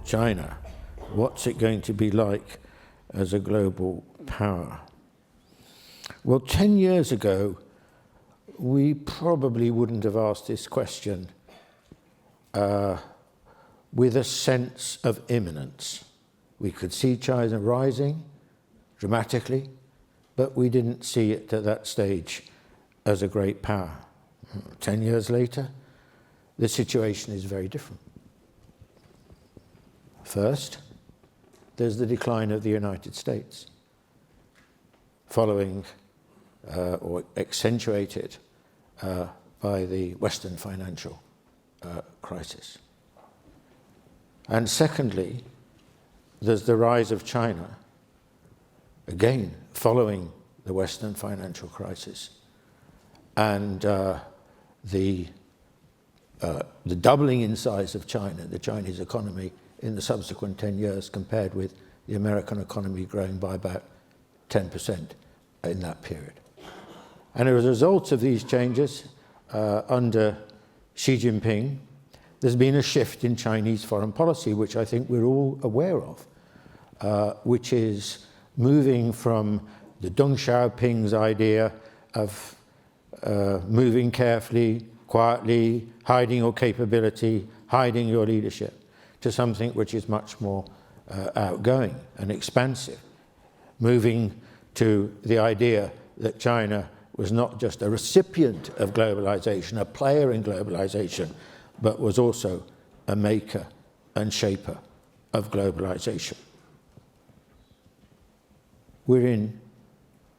China? What's it going to be like as a global power? Well, 10 years ago, we probably wouldn't have asked this question with a sense of imminence. We could see China rising dramatically, but we didn't see it at that stage as a great power. 10 years later, the situation is very different. First, there's the decline of the United States, following or accentuated by the Western financial crisis. And secondly, there's the rise of China, again, following the Western financial crisis, and the doubling in size of China, the Chinese economy, in the subsequent 10 years compared with the American economy growing by about 10% in that period. And as a result of these changes, under Xi Jinping, there's been a shift in Chinese foreign policy, which I think we're all aware of, which is moving from the Deng Xiaoping's idea of moving carefully, quietly, hiding your capability, hiding your leadership, to something which is much more outgoing and expansive, moving to the idea that China was not just a recipient of globalization, a player in globalization, but was also a maker and shaper of globalization. We're in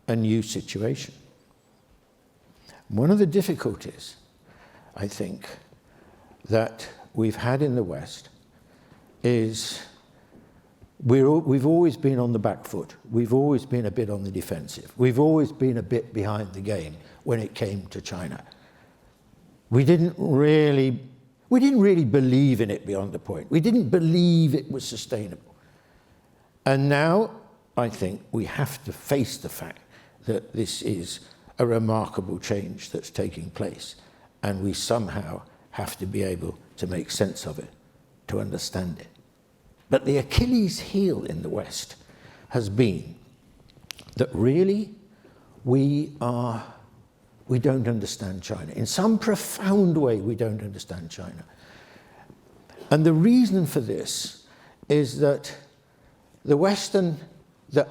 a new situation. One of the difficulties, I think, that we've had in the West is we've always been on the back foot. We've always been a bit on the defensive. We've always been a bit behind the game when it came to China. We didn't really believe in it beyond the point. We didn't believe it was sustainable. And now, I think we have to face the fact that this is a remarkable change that's taking place, and we somehow have to be able to make sense of it, to understand it. But the Achilles heel in the West has been that really we don't understand China. In some profound way, we don't understand China. And the reason for this is that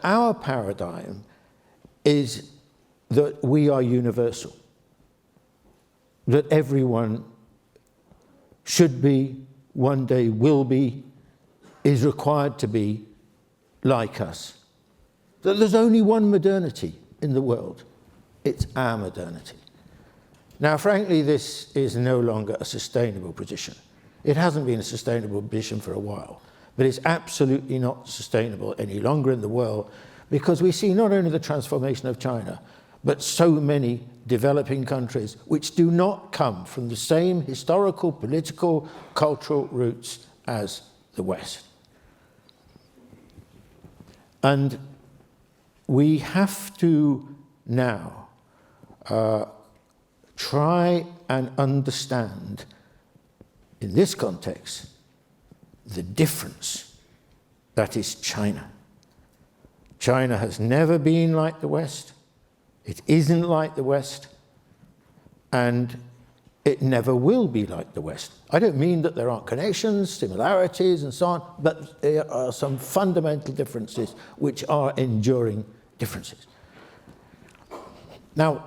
our paradigm is that we are universal, that everyone should be, one day will be, is required to be like us. That there's only one modernity in the world. It's our modernity. Now, frankly, this is no longer a sustainable position. It hasn't been a sustainable position for a while, but it's absolutely not sustainable any longer in the world, because we see not only the transformation of China, but so many developing countries which do not come from the same historical, political, cultural roots as the West. And we have to now try and understand, in this context, the difference that is China. China has never been like the West. It isn't like the West. And it never will be like the West. I don't mean that there aren't connections, similarities, and so on, but there are some fundamental differences which are enduring differences. Now,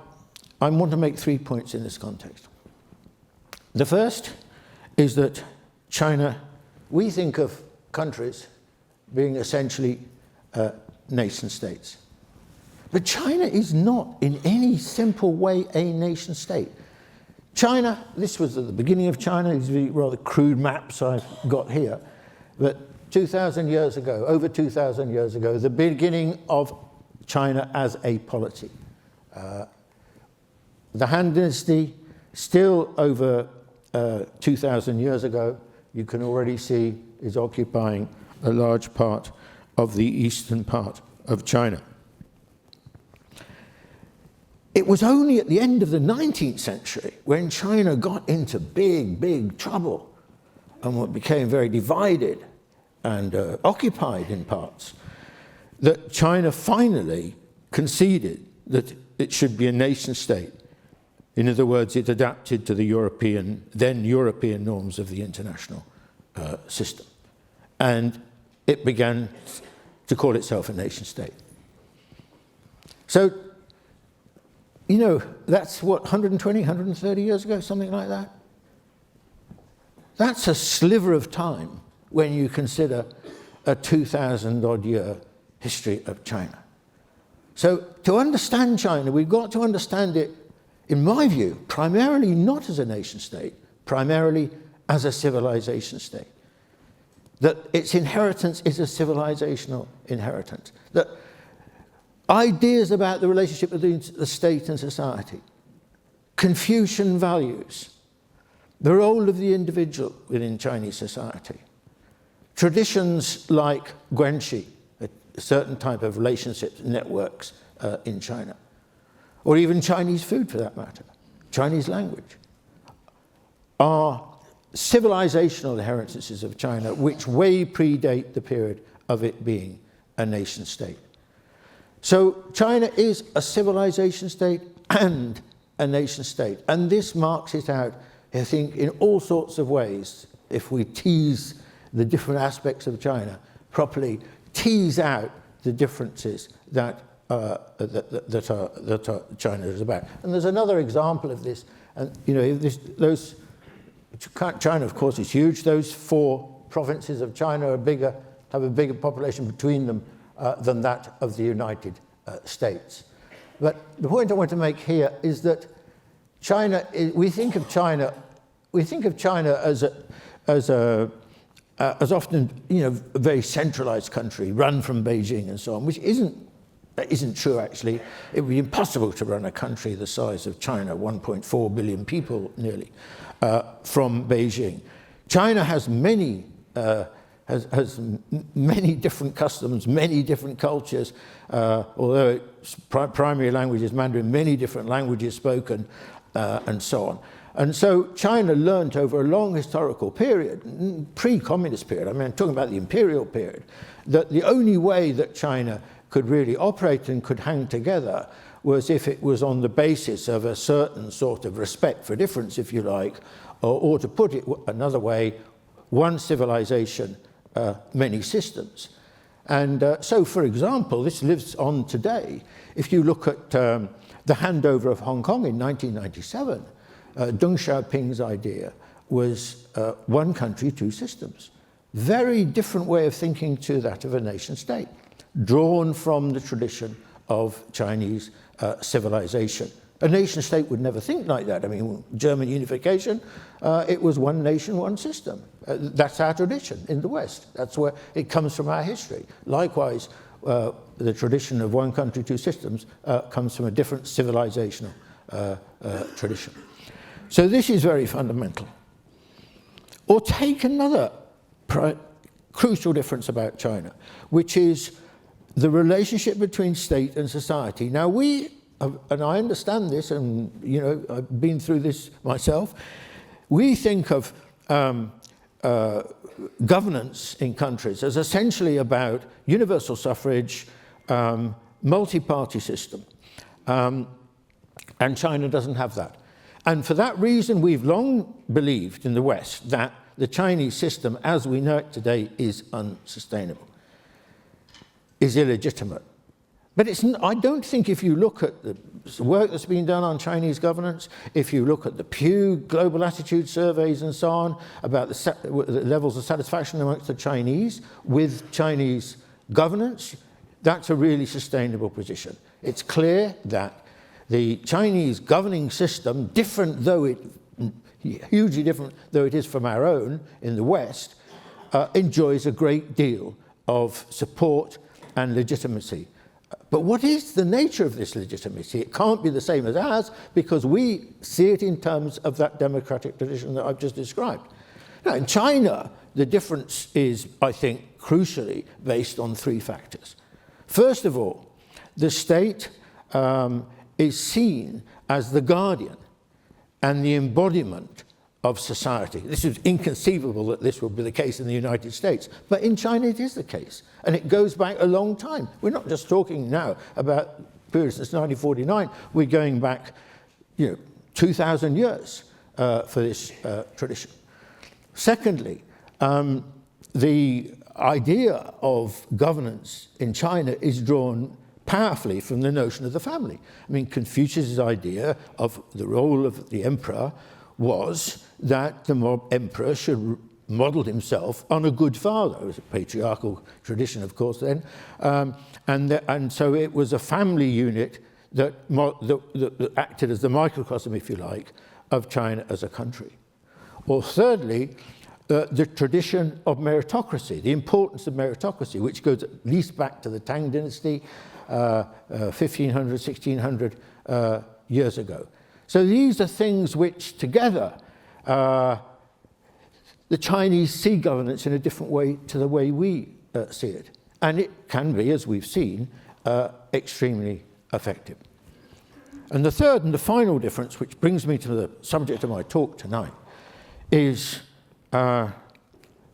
I want to make 3 points in this context. The first is that China, we think of countries being essentially nation states. But China is not in any simple way a nation state. China, this was at the beginning of China, these rather crude maps I've got here, but 2,000 years ago, over 2,000 years ago, the beginning of China as a polity. The Han Dynasty, still over 2,000 years ago, you can already see is occupying a large part of the eastern part of China. It was only at the end of the 19th century when China got into big, big trouble and became very divided occupied in parts, that China finally conceded that it should be a nation state. In other words, it adapted to the then European norms of the international system. And it began to call itself a nation state. So, you know, that's what, 120, 130 years ago, something like that? That's a sliver of time when you consider a 2,000-odd year history of China. So to understand China, we've got to understand it, in my view, primarily not as a nation state, primarily as a civilization state. That its inheritance is a civilizational inheritance. That ideas about the relationship between the state and society, Confucian values, the role of the individual within Chinese society, traditions like guanxi, a certain type of relationships networks in China, or even Chinese food for that matter, Chinese language, are civilizational inheritances of China which way predate the period of it being a nation state. So China is a civilization state and a nation state, and this marks it out, I think, in all sorts of ways. If we tease the different aspects of China properly, tease out the differences that China is about. And there's another example of this, and you know, China, of course, is huge. Those 4 provinces of China have a bigger population between them than that of the United States. But the point I want to make here is that we think of China as often, you know, a very centralized country run from Beijing and so on, which isn't true, actually. It would be impossible to run a country the size of China, 1.4 billion people nearly, from Beijing. China has many different customs, many different cultures, although its primary language is Mandarin, many different languages spoken, and so on. And so China learnt over a long historical period, pre-communist period, I mean, I'm talking about the Imperial Period, that the only way that China could really operate and could hang together was if it was on the basis of a certain sort of respect for difference, if you like, or to put it another way, one civilization, many systems. And so, for example, this lives on today. If you look at the handover of Hong Kong in 1997, Deng Xiaoping's idea was one country, 2 systems. Very different way of thinking to that of a nation state, drawn from the tradition of Chinese civilization. A nation state would never think like that. I mean, German unification, it was one nation, one system. That's our tradition in the West. That's where it comes from, our history. Likewise, the tradition of one country, 2 systems comes from a different civilizational tradition. So this is very fundamental. Or take another crucial difference about China, which is the relationship between state and society. Now and I understand this, and you know, I've been through this myself, we think of governance in countries as essentially about universal suffrage, multi-party system, and China doesn't have that. And for that reason, we've long believed in the West that the Chinese system, as we know it today, is unsustainable, is illegitimate. But I don't think, if you look at the work that's been done on Chinese governance, if you look at the Pew Global Attitude Surveys and so on, about the levels of satisfaction amongst the Chinese with Chinese governance, that's a really sustainable position. It's clear that the Chinese governing system, hugely different though it is from our own in the West, enjoys a great deal of support and legitimacy. But what is the nature of this legitimacy? It can't be the same as ours, because we see it in terms of that democratic tradition that I've just described. Now, in China, the difference is, I think, crucially based on 3 factors. First of all, the state is seen as the guardian and the embodiment of society. This is inconceivable that this would be the case in the United States, but in China it is the case, and it goes back a long time. We're not just talking now about periods since 1949, we're going back 2,000 years for this tradition. Secondly, the idea of governance in China is drawn powerfully from the notion of the family. I mean, Confucius' idea of the role of the emperor was that the emperor should model himself on a good father. It was a patriarchal tradition, of course, then. And so it was a family unit that acted as the microcosm, if you like, of China as a country. Or thirdly, the tradition of meritocracy, the importance of meritocracy, which goes at least back to the Tang dynasty, 1500, 1600 years ago. So these are things which together, the Chinese see governance in a different way to the way we see it. And it can be, as we've seen, extremely effective. And the third and the final difference, which brings me to the subject of my talk tonight, is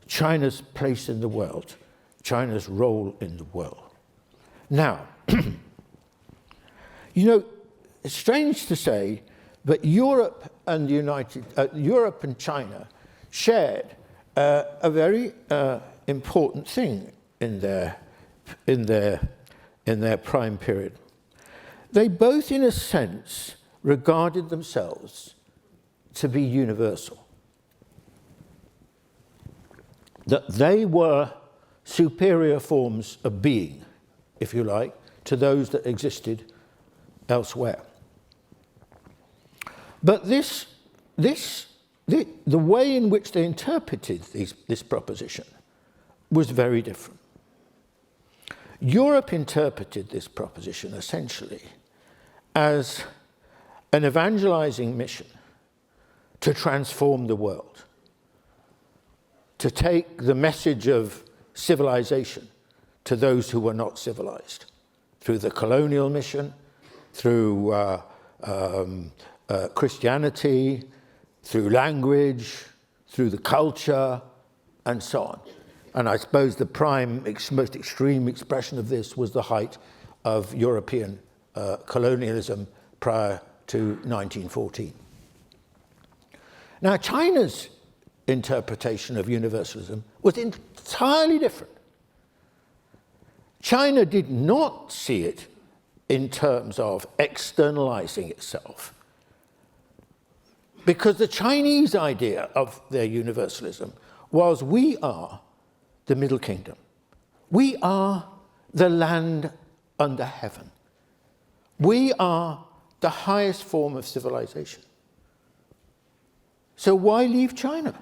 China's place in the world, China's role in the world. Now, it's strange to say, but Europe and Europe and China shared a very important thing in their prime period. They both, in a sense, regarded themselves to be universal. That they were superior forms of being, if you like, to those that existed elsewhere. But the way in which they interpreted this proposition was very different. Europe interpreted this proposition essentially as an evangelizing mission to transform the world, to take the message of civilization to those who were not civilized, through the colonial mission, through Christianity, through language, through the culture, and so on. And I suppose the most extreme expression of this was the height of European colonialism prior to 1914. Now, China's interpretation of universalism was entirely different. China did not see it in terms of externalizing itself, because the Chinese idea of their universalism was, we are the Middle Kingdom. We are the land under heaven. We are the highest form of civilization. So why leave China?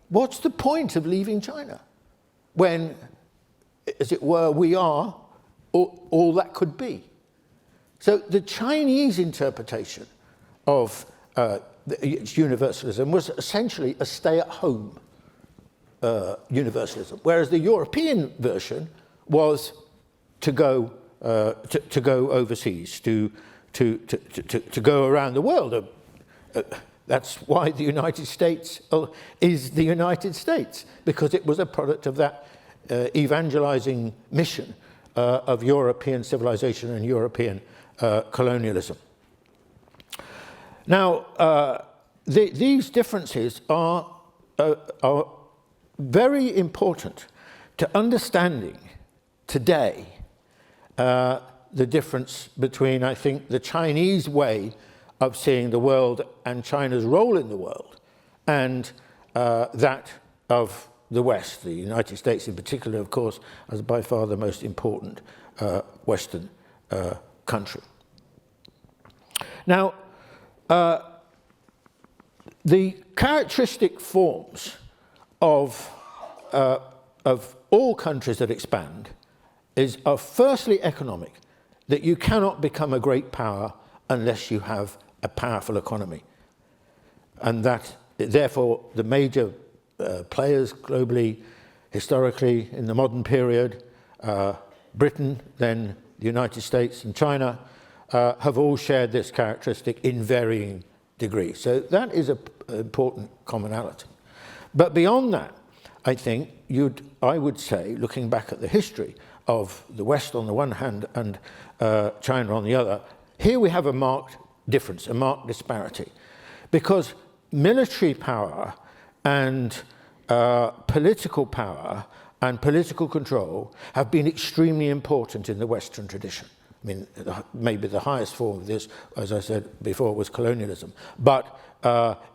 What's the point of leaving China when, as it were, we are all that could be? So the Chinese interpretation of its universalism was essentially a stay-at-home universalism, whereas the European version was to go overseas, to go around the world. That's why the United States is the United States, because it was a product of that evangelizing mission of European civilization and European colonialism. Now, these differences are very important to understanding today the difference between, I think, the Chinese way of seeing the world and China's role in the world, and that of the West, the United States in particular, of course, as by far the most important Western country. Now, the characteristic forms of all countries that expand are firstly economic, that you cannot become a great power unless you have a powerful economy. And that, therefore, the major players globally, historically, in the modern period, Britain, then the United States and China, have all shared this characteristic in varying degree. So that is an important commonality. But beyond that, I think I would say, looking back at the history of the West on the one hand and China on the other, here we have a marked difference, a marked disparity. Because military power and political power and political control have been extremely important in the Western tradition. I mean, maybe the highest form of this, as I said before, was colonialism. But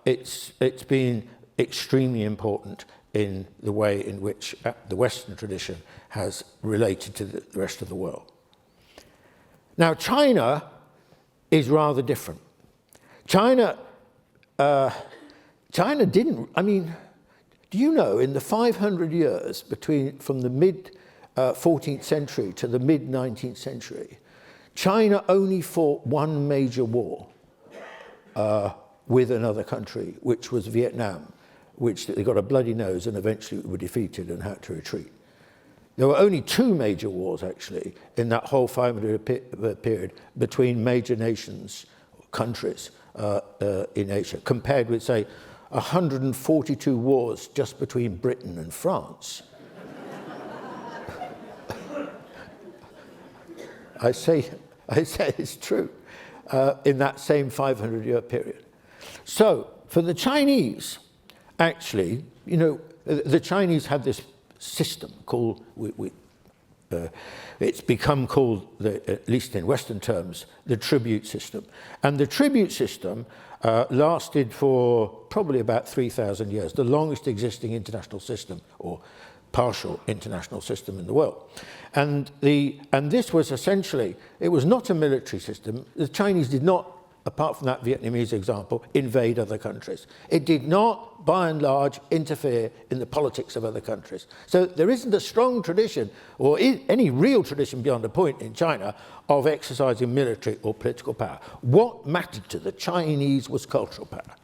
it's been extremely important in the way in which the Western tradition has related to the rest of the world. Now, China is rather different. China didn't, I mean, do you know, in the 500 years from the mid-14th century to the mid-19th century, China only fought one major war with another country, which was Vietnam, which they got a bloody nose and eventually were defeated and had to retreat. There were only two major wars, actually, in that whole 500-year period between major nations, countries in Asia, compared with, say, 142 wars just between Britain and France. I say it's true, in that same 500-year period. So, for the Chinese, actually, you know, the Chinese had this system called, it's become called, at least in Western terms, the tribute system. And the tribute system lasted for probably about 3,000 years, the longest existing international system, or partial international system in the world. And this was essentially, it was not a military system. The Chinese did not, apart from that Vietnamese example, invade other countries. It did not, by and large, interfere in the politics of other countries. So there isn't a strong tradition, or any real tradition beyond a point in China, of exercising military or political power. What mattered to the Chinese was cultural power.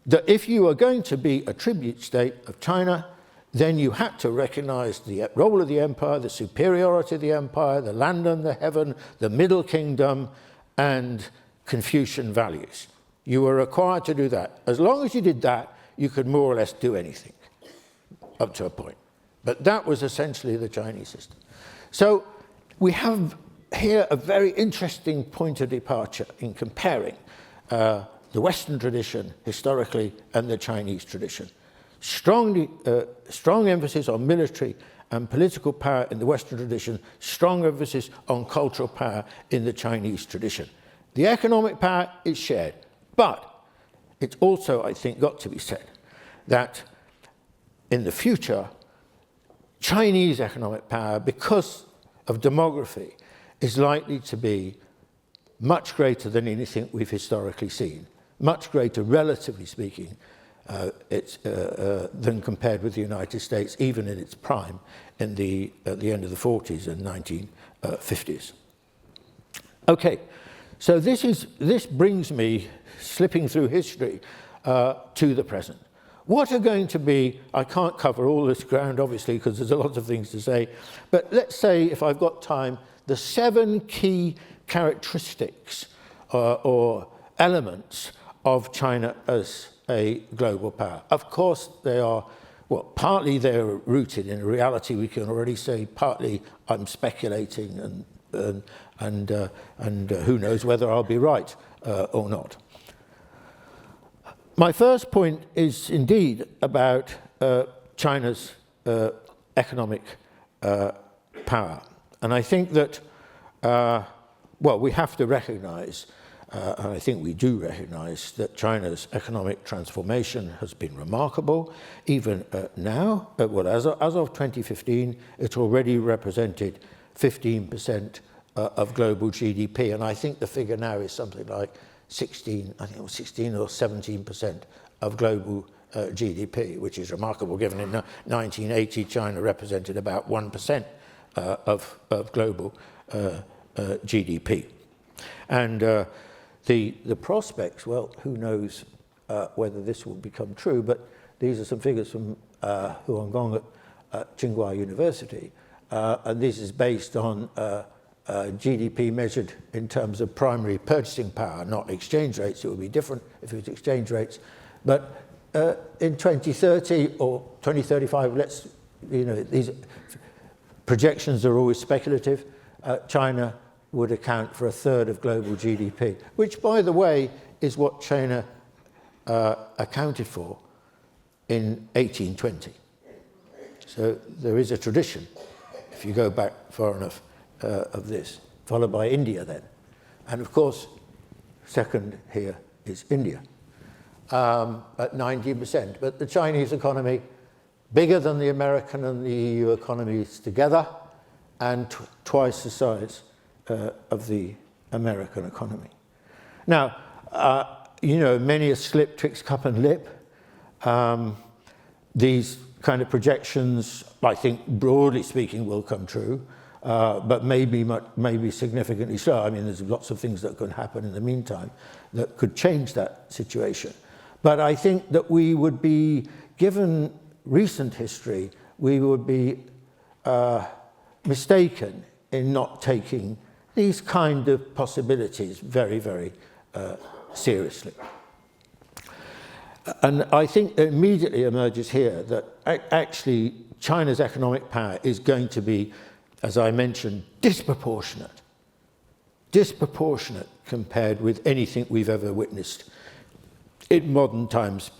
That if you were going to be a tribute state of China, then you had to recognize the role of the empire, the superiority of the empire, the land and the heaven, the Middle Kingdom, and Confucian values. You were required to do that. As long as you did that, you could more or less do anything, up to a point. But that was essentially the Chinese system. So we have here a very interesting point of departure in comparing the Western tradition historically and the Chinese tradition. Strong emphasis on military and political power in the Western tradition, strong emphasis on cultural power in the Chinese tradition. The economic power is shared, but it's also, I think, got to be said that in the future, Chinese economic power, because of demography, is likely to be much greater than anything we've historically seen, much greater, relatively speaking, than compared with the United States, even in its prime at the end of the 40s and 1950s. Okay, so this brings me, slipping through history, to the present. What are going to be, I can't cover all this ground, obviously, because there's a lot of things to say, but let's say, if I've got time, the 7 key characteristics or elements of China as a global power. Of course, they are, well, partly they're rooted in a reality, we can already say, partly I'm speculating, and who knows whether I'll be right or not. My first point is indeed about China's economic power. And I think that, well, we have to recognize, and I think we do recognize, that China's economic transformation has been remarkable. Even now, well, as of 2015, it already represented 15% of global GDP. And I think the figure now is something like 16 or 17% of global GDP, which is remarkable given in 1980 China represented about 1% of global GDP. And the prospects, well, who knows whether this will become true, but these are some figures from Huangong at Tsinghua University, and this is based on GDP measured in terms of primary purchasing power, not exchange rates. It would be different if it was exchange rates. But in 2030 or 2035, these projections are always speculative. China would account for 1/3 of global GDP, which, by the way, is what China accounted for in 1820. So there is a tradition, if you go back far enough, of this, followed by India then. And of course, second here is India at 19%. But the Chinese economy, bigger than the American and the EU economies together, and twice the size of the American economy. Now, many a slip twixt cup and lip. These kind of projections, I think, broadly speaking, will come true, but maybe significantly so. I mean, there's lots of things that could happen in the meantime that could change that situation. But I think that we would be, given recent history, we would be mistaken in not taking these kind of possibilities very, very seriously. And I think it immediately emerges here that actually China's economic power is going to be, as I mentioned, disproportionate compared with anything we've ever witnessed in modern times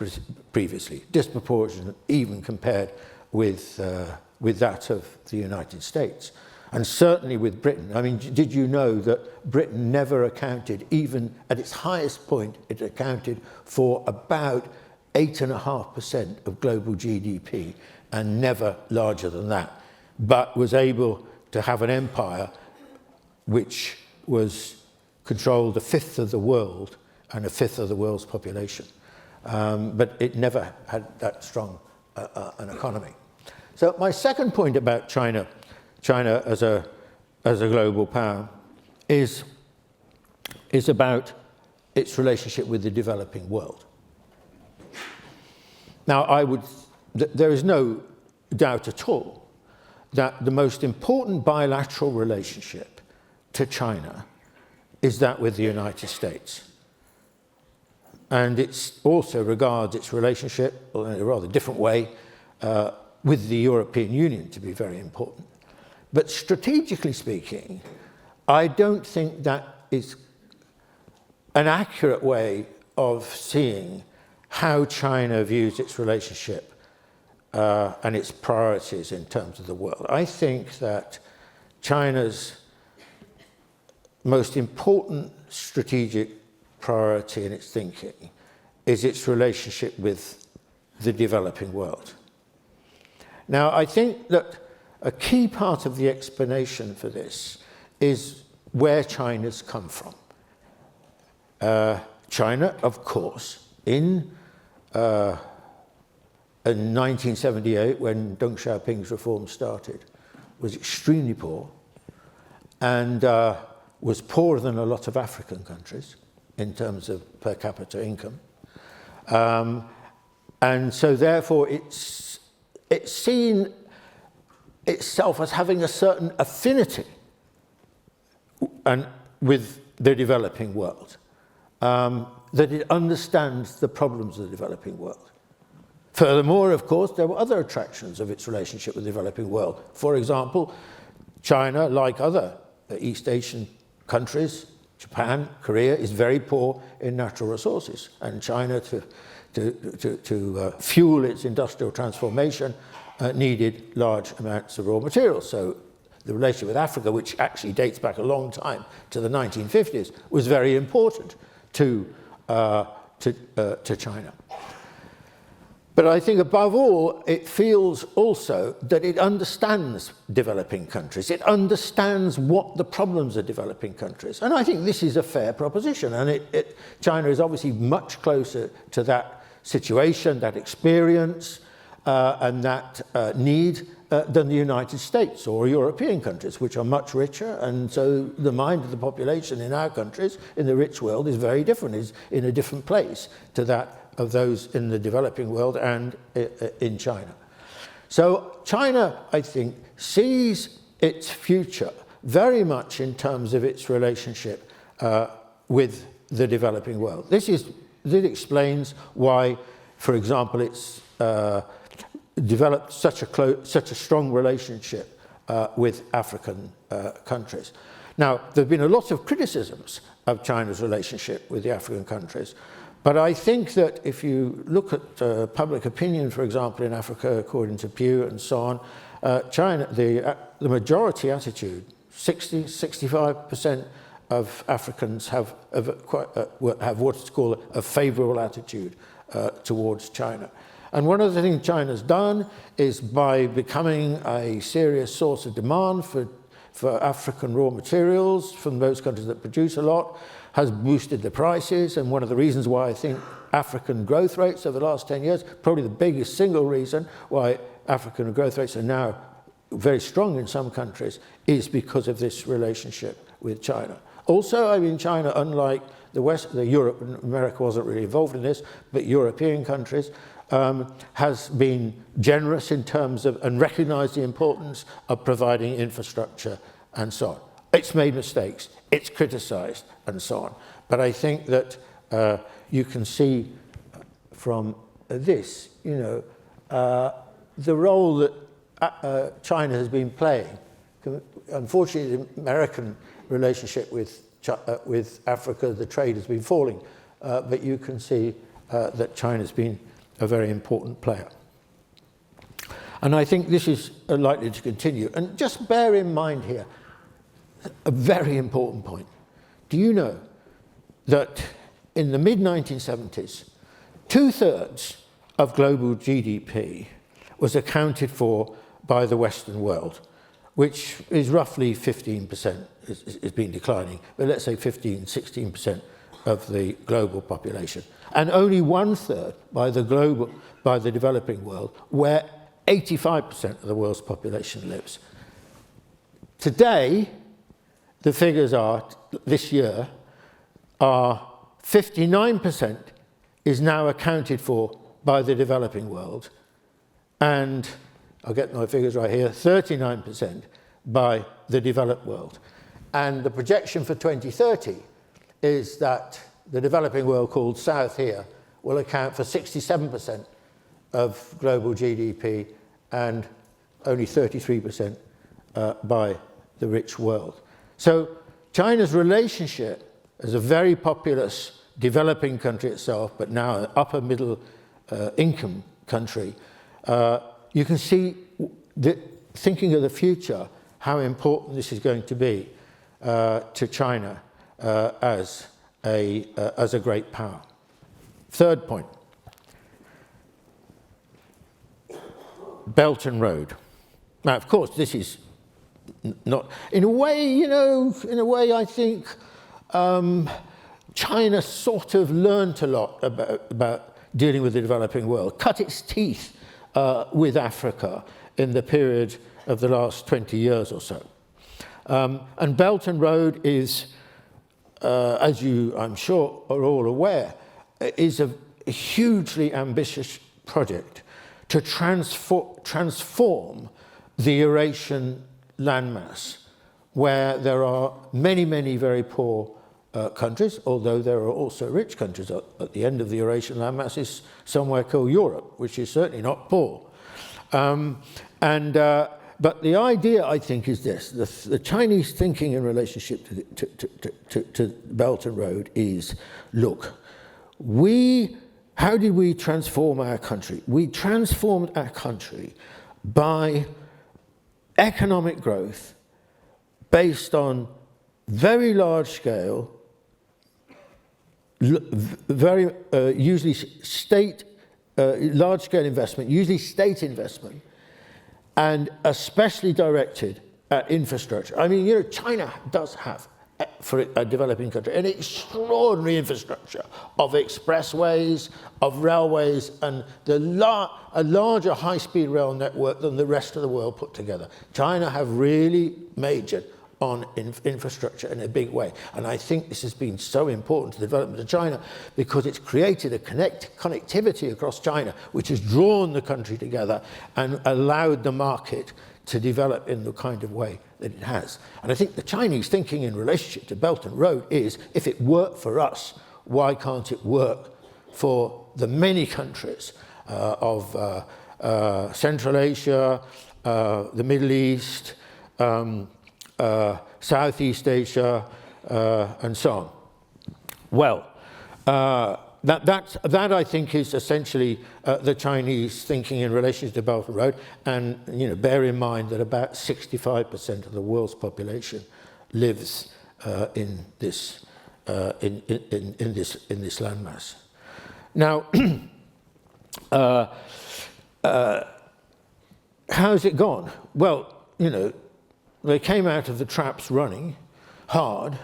previously, disproportionate even compared with that of the United States. And certainly with Britain. I mean, did you know that Britain never accounted, even at its highest point, it accounted for about 8.5% of global GDP, and never larger than that, but was able to have an empire which controlled 1/5 of the world and 1/5 of the world's population. But it never had that strong an economy. So my second point about China as a global power is about its relationship with the developing world. Now, there is no doubt at all that the most important bilateral relationship to China is that with the United States. And it also regards its relationship, in a rather different way, with the European Union to be very important. But strategically speaking, I don't think that is an accurate way of seeing how China views its relationship and its priorities in terms of the world. I think that China's most important strategic priority in its thinking is its relationship with the developing world. Now, I think that a key part of the explanation for this is where China's come from. China, of course, in 1978, when Deng Xiaoping's reform started, was extremely poor and was poorer than a lot of African countries in terms of per capita income. And so therefore it's seen itself as having a certain affinity with the developing world, that it understands the problems of the developing world. Furthermore, of course, there were other attractions of its relationship with the developing world. For example, China, like other East Asian countries, Japan, Korea, is very poor in natural resources. And China, to fuel its industrial transformation, needed large amounts of raw materials. So the relationship with Africa, which actually dates back a long time to the 1950s, was very important to China. But I think above all, it feels also that it understands developing countries. It understands what the problems of developing countries. And I think this is a fair proposition. And China is obviously much closer to that situation, that experience, and that need than the United States or European countries, which are much richer. And so the mind of the population in our countries, in the rich world, is very different, is in a different place to that of those in the developing world and in China. So China, I think, sees its future very much in terms of its relationship with the developing world. This explains why, for example, it's developed such a strong relationship with African countries. Now, there have been a lot of criticisms of China's relationship with the African countries, but I think that if you look at public opinion, for example, in Africa, according to Pew and so on, China, the majority attitude, 65% of Africans have what's called a favorable attitude towards China. And one of the things China's done is, by becoming a serious source of demand for African raw materials from those countries that produce a lot, has boosted the prices. And one of the reasons why I think African growth rates over the last 10 years, probably the biggest single reason why African growth rates are now very strong in some countries, is because of this relationship with China. Also, I mean, China, unlike the West, Europe and America wasn't really involved in this, but European countries, has been generous in terms of, and recognized the importance of providing infrastructure and so on. It's made mistakes, it's criticized and so on. But I think that you can see from this, the role that China has been playing. Unfortunately, the American relationship with Africa, the trade has been falling, but you can see that China's been a very important player. And I think this is likely to continue. And just bear in mind here, a very important point. Do you know that in the mid-1970s, 2/3 of global GDP was accounted for by the Western world, which is roughly 15%, it's been declining, but let's say 16% of the global population. And only 1/3 by the developing world, where 85% of the world's population lives. Today, the figures are, this year, are 59% is now accounted for by the developing world, and I'll get my figures right here, 39% by the developed world. And the projection for 2030 is that the developing world, called South here, will account for 67% of global GDP and only 33% by the rich world. So China's relationship as a very populous developing country itself, but now an upper middle income country, you can see, thinking of the future, how important this is going to be to China as a great power. Third point, Belton Road. Now, of course, this is not, in a way, I think China sort of learned a lot about dealing with the developing world, cut its teeth with Africa in the period of the last 20 years or so. And Belton Road is, as you, I'm sure, are all aware, is a hugely ambitious project to transform the Eurasian landmass, where there are many, many very poor countries, although there are also rich countries. At the end of the Eurasian landmass is somewhere called Europe, which is certainly not poor. But the idea, I think, is this. The Chinese thinking in relationship to Belton Road is, look, how did we transform our country? We transformed our country by economic growth based on very large scale, usually large scale investment, usually state investment, and especially directed at infrastructure. I mean, China does have, for a developing country, an extraordinary infrastructure of expressways, of railways, and a larger high-speed rail network than the rest of the world put together. China have really majored on infrastructure in a big way. And I think this has been so important to the development of China because it's created a connectivity across China, which has drawn the country together and allowed the market to develop in the kind of way that it has. And I think the Chinese thinking in relationship to Belton Road is, if it worked for us, why can't it work for the many countries of Central Asia, the Middle East, Southeast Asia, and so on? Well, that I think is essentially the Chinese thinking in relation to Belton Road, and bear in mind that about 65% of the world's population lives in this landmass. Now, how's it gone? Well, they came out of the traps running hard,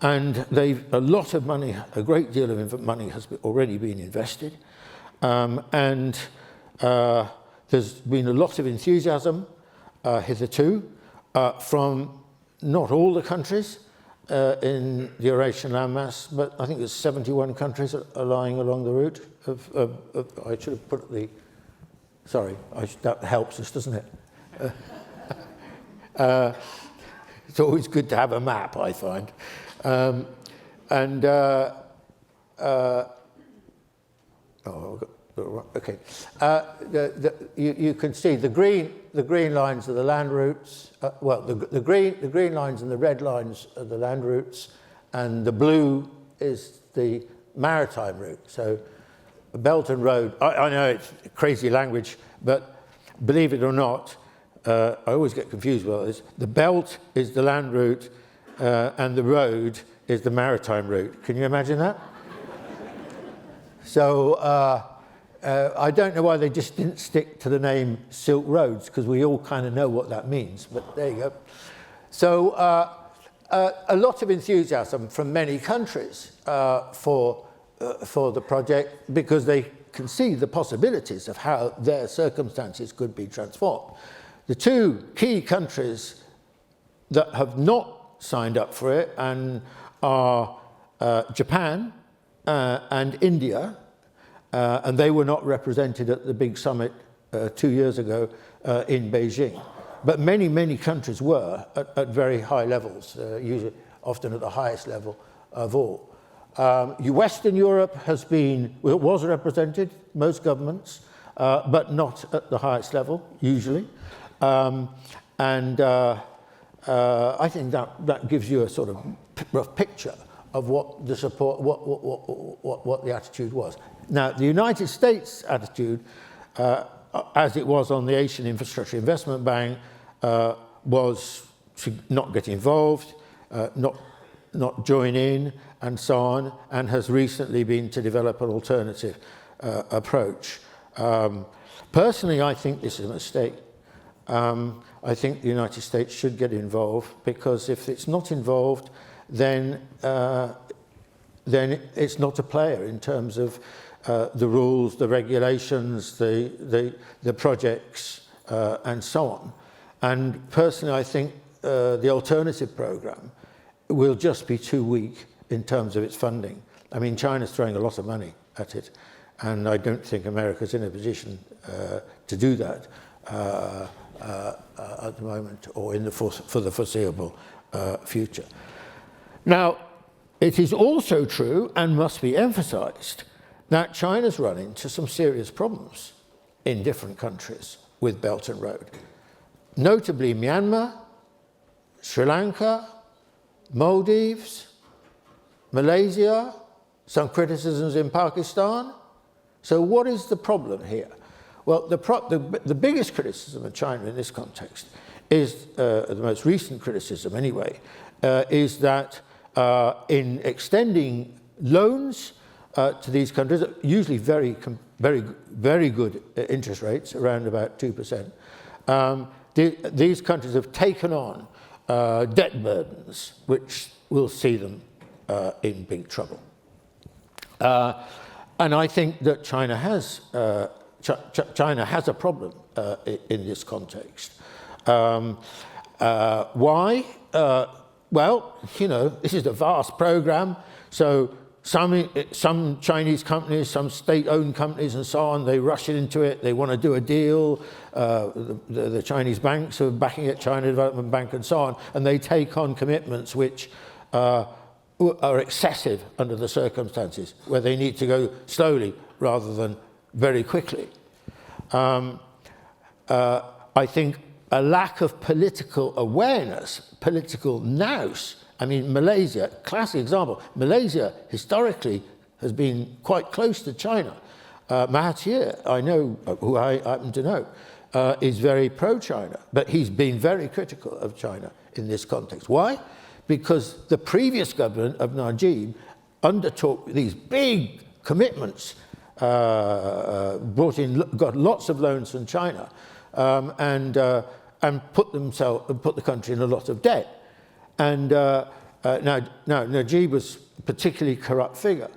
and a lot of money, a great deal of money has already been invested, and there's been a lot of enthusiasm hitherto from not all the countries in the Eurasian landmass, but I think there's 71 countries that are lying along the route I should have put the, sorry, that helps us, doesn't it? It's always good to have a map, I find. Okay. You can see the green lines are the land routes. The green lines and the red lines are the land routes, and the blue is the maritime route. So, Belton Road. I know it's crazy language, but believe it or not, I always get confused with this. The belt is the land route, and the road is the maritime route. Can you imagine that? So I don't know why they just didn't stick to the name Silk Roads, because we all kind of know what that means, but there you go. So a lot of enthusiasm from many countries for the project, because they can see the possibilities of how their circumstances could be transformed. The two key countries that have not signed up for it and are Japan and India, and they were not represented at the big summit 2 years ago in Beijing. But many, many countries were at very high levels, usually often at the highest level of all. Western Europe was represented, most governments, but not at the highest level, usually. I think that gives you a sort of rough picture of what the support, what the attitude was. Now, the United States attitude, as it was on the Asian Infrastructure Investment Bank, was to not get involved, not join in, and so on, and has recently been to develop an alternative approach. Personally, I think this is a mistake. I think the United States should get involved, because if it's not involved, then it's not a player in terms of the rules, the regulations, the projects, and so on. And personally, I think the alternative program will just be too weak in terms of its funding. I mean, China's throwing a lot of money at it, and I don't think America's in a position to do that at the moment, or for the foreseeable future. Now, it is also true, and must be emphasized, that China's run into some serious problems in different countries with Belton Road. Notably Myanmar, Sri Lanka, Maldives, Malaysia, some criticisms in Pakistan. So what is the problem here? Well, the biggest criticism of China in this context is, the most recent criticism anyway, is that in extending loans to these countries, usually very good interest rates, around about 2%, these countries have taken on debt burdens, which will see them in big trouble. And I think that China has a problem in this context. Why? Well, this is a vast program, so some Chinese companies, some state-owned companies and so on, they rush into it, they want to do a deal, the Chinese banks are backing it, China Development Bank and so on, and they take on commitments which are excessive under the circumstances, where they need to go slowly rather than very quickly. I think a lack of political awareness, political nous. I mean, Malaysia, classic example. Malaysia, historically, has been quite close to China. Mahathir, I know, who I happen to know, is very pro-China, but he's been very critical of China in this context. Why? Because the previous government of Najib undertook these big commitments, got lots of loans from China, and put the country in a lot of debt. And now Najib was a particularly corrupt figure,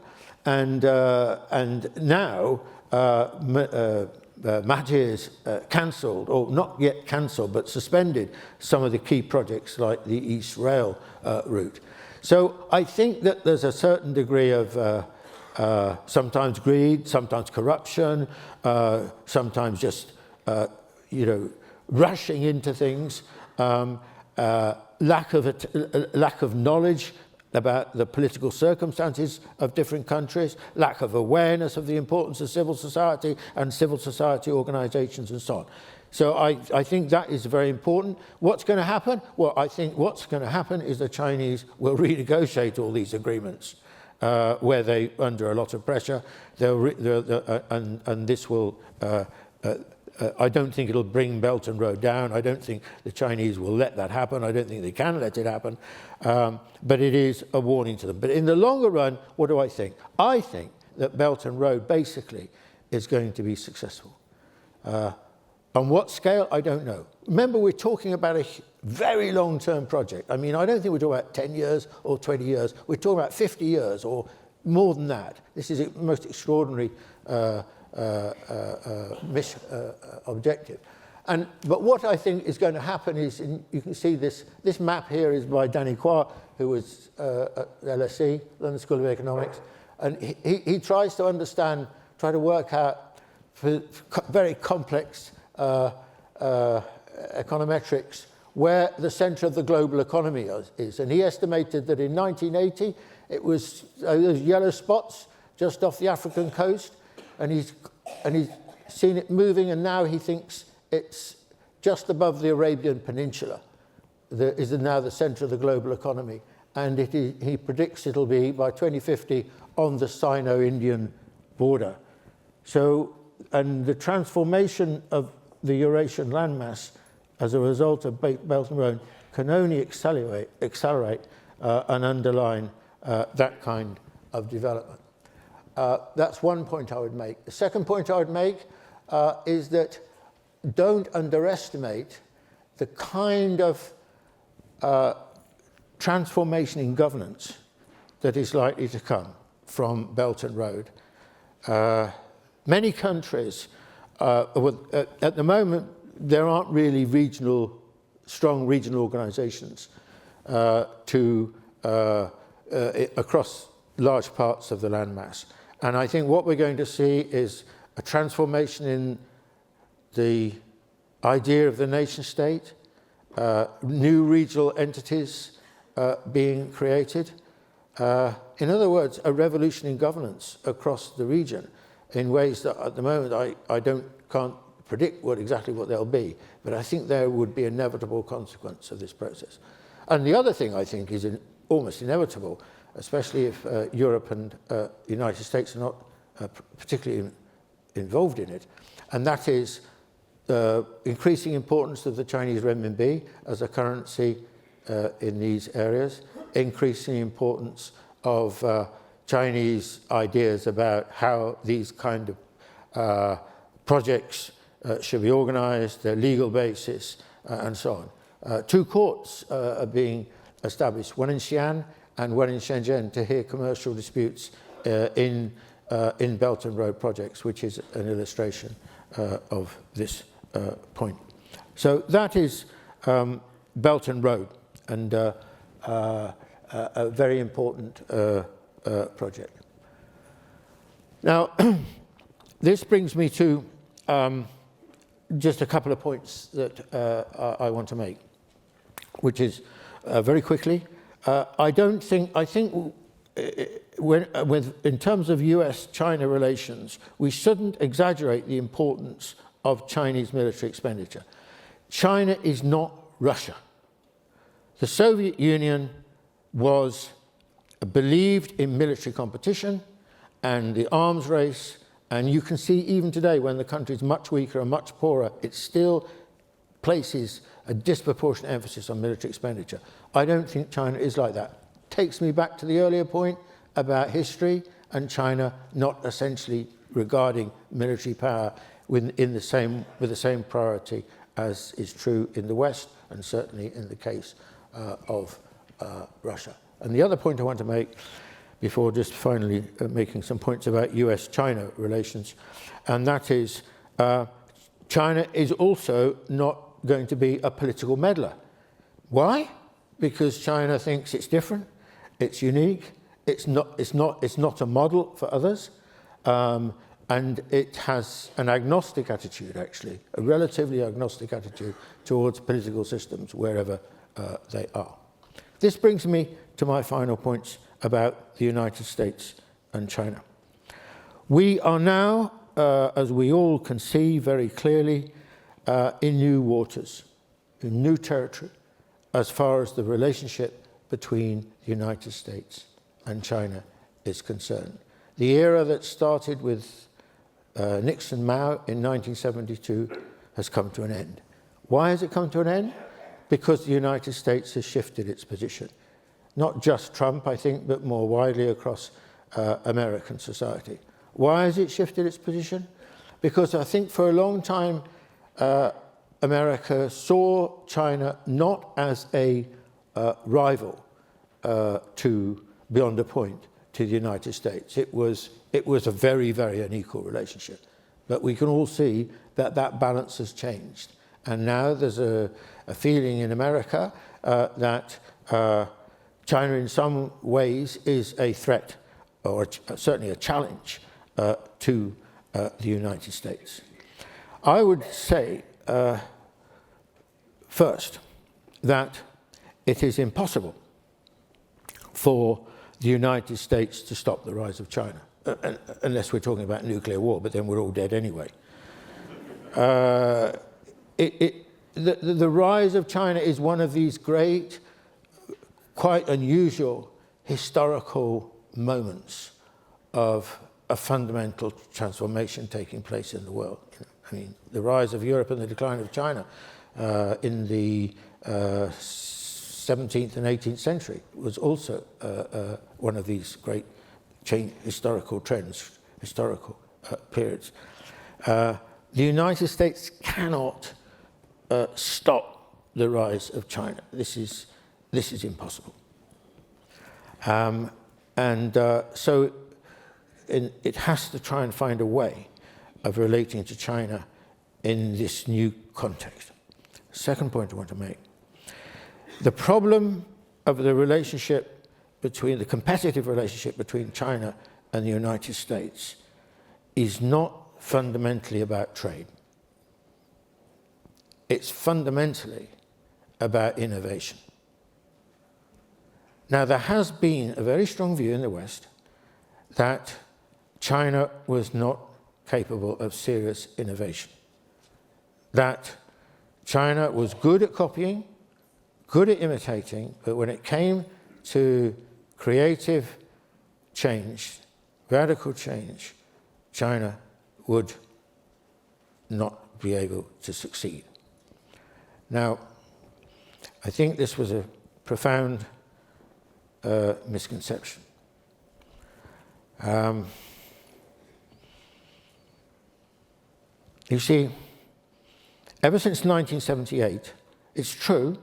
and now Mahathir's cancelled, or not yet cancelled, but suspended some of the key projects like the East Rail route. So I think that there's a certain degree of sometimes greed, sometimes corruption, sometimes just rushing into things. Lack of knowledge about the political circumstances of different countries, lack of awareness of the importance of civil society and civil society organizations and so on. So I think that is very important. What's going to happen? Well, I think what's going to happen is the Chinese will renegotiate all these agreements where they're under a lot of pressure. And this will... I don't think it'll bring Belton Road down. I don't think the Chinese will let that happen. I don't think they can let it happen. But it is a warning to them. But in the longer run, what do I think? I think that Belton Road basically is going to be successful. On what scale, I don't know. Remember, we're talking about a very long-term project. I mean, I don't think we're talking about 10 years or 20 years. We're talking about 50 years or more than that. This is a most extraordinary mission, objective. But what I think is going to happen is, you can see this map here is by Danny Qua, who was at LSE, London School of Economics, and he tries to understand, try to work out for very complex econometrics where the center of the global economy is. And he estimated that in 1980, it was those yellow spots just off the African coast, and he's seen it moving, and now he thinks it's just above the Arabian Peninsula that is now the center of the global economy. And he predicts it'll be, by 2050, on the Sino-Indian border. So, and the transformation of the Eurasian landmass as a result of Belton Road can only accelerate and underline that kind of development. That's one point I would make. The second point I would make is that don't underestimate the kind of transformation in governance that is likely to come from Belton Road. Many countries, at the moment, there aren't really strong regional organizations across large parts of the landmass. And I think what we're going to see is a transformation in the idea of the nation state, new regional entities being created. In other words, a revolution in governance across the region in ways that at the moment I can't predict exactly what they'll be, but I think there would be inevitable consequence of this process. And the other thing I think is almost inevitable, especially if Europe and the United States are not particularly involved in it, and that is increasing importance of the Chinese renminbi as a currency in these areas, increasing importance of Chinese ideas about how these kind of projects should be organized, their legal basis, and so on. Two courts are being established, one in Xi'an and one in Shenzhen, to hear commercial disputes in Belton Road projects, which is an illustration of this point. So that is Belton Road, and a very important project. Now, this brings me to just a couple of points that I want to make, which is very quickly. I think in terms of US-China relations, we shouldn't exaggerate the importance of Chinese military expenditure. China is not Russia. The Soviet Union believed in military competition and the arms race, and you can see even today when the country is much weaker and much poorer, it still places a disproportionate emphasis on military expenditure. I don't think China is like that. Takes me back to the earlier point about history and China not essentially regarding military power with the same priority as is true in the West and certainly in the case of Russia. And the other point I want to make before just finally making some points about US-China relations, and that is China is also not going to be a political meddler. Why? Because China thinks it's different, it's unique, it's not a model for others, and it has an agnostic attitude, actually, a relatively agnostic attitude towards political systems wherever they are. This brings me to my final points about the United States and China. We are now, as we all can see very clearly, in new waters, in new territory, as far as the relationship between the United States and China is concerned. The era that started with Nixon-Mao in 1972 has come to an end. Why has it come to an end? Because the United States has shifted its position. Not just Trump, I think, but more widely across American society. Why has it shifted its position? Because I think for a long time, America saw China not as a rival beyond a point to the United States. It was a very, very unequal relationship. But we can all see that that balance has changed. And now there's a feeling in America that China in some ways is a threat, or certainly a challenge, to the United States. I would say, first, that it is impossible for the United States to stop the rise of China, unless we're talking about nuclear war, but then we're all dead anyway. The rise of China is one of these great, quite unusual historical moments of a fundamental transformation taking place in the world. I mean, the rise of Europe and the decline of China in the 17th and 18th century was also one of these great historical trends, historical periods. The United States cannot stop the rise of China. This is impossible. So it has to try and find a way of relating to China in this new context. Second point I want to make. The problem of the relationship between, the competitive relationship between China and the United States is not fundamentally about trade. It's fundamentally about innovation. Now, there has been a very strong view in the West that China was not capable of serious innovation, that China was good at copying, good at imitating, but when it came to creative change, radical change, China would not be able to succeed. Now, I think this was a profound misconception. You see, ever since 1978, it's true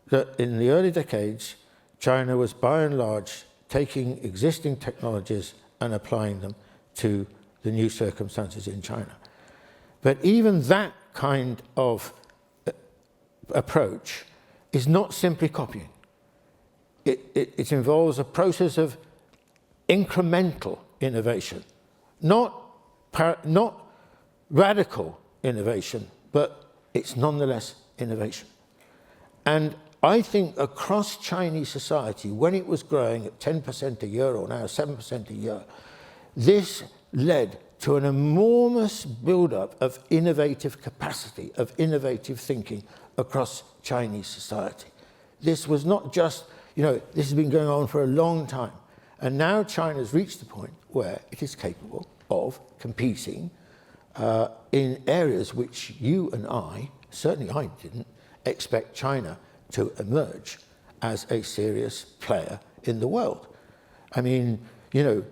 that in the early decades, China was by and large taking existing technologies and applying them to the new circumstances in China. But even that kind of approach is not simply copying. It involves a process of incremental innovation, not radical innovation, but it's nonetheless innovation. And I think across Chinese society, when it was growing at 10% a year or now 7% a year, this led to an enormous buildup of innovative capacity, of innovative thinking across Chinese society. This was not just, this has been going on for a long time. And now China's reached the point where it is capable of competing in areas which you and I, certainly I didn't, expect China to emerge as a serious player in the world. I mean, the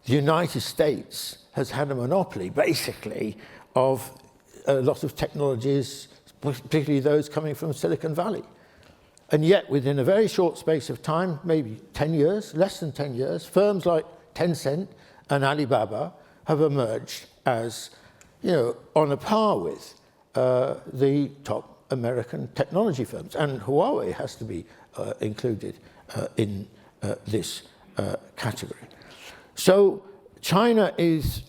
United States has had a monopoly, basically, of a lot of technologies, particularly those coming from Silicon Valley. And yet, within a very short space of time, maybe 10 years, less than 10 years, firms like Tencent and Alibaba have emerged as, on a par with the top American technology firms. And Huawei has to be included in this category. So China's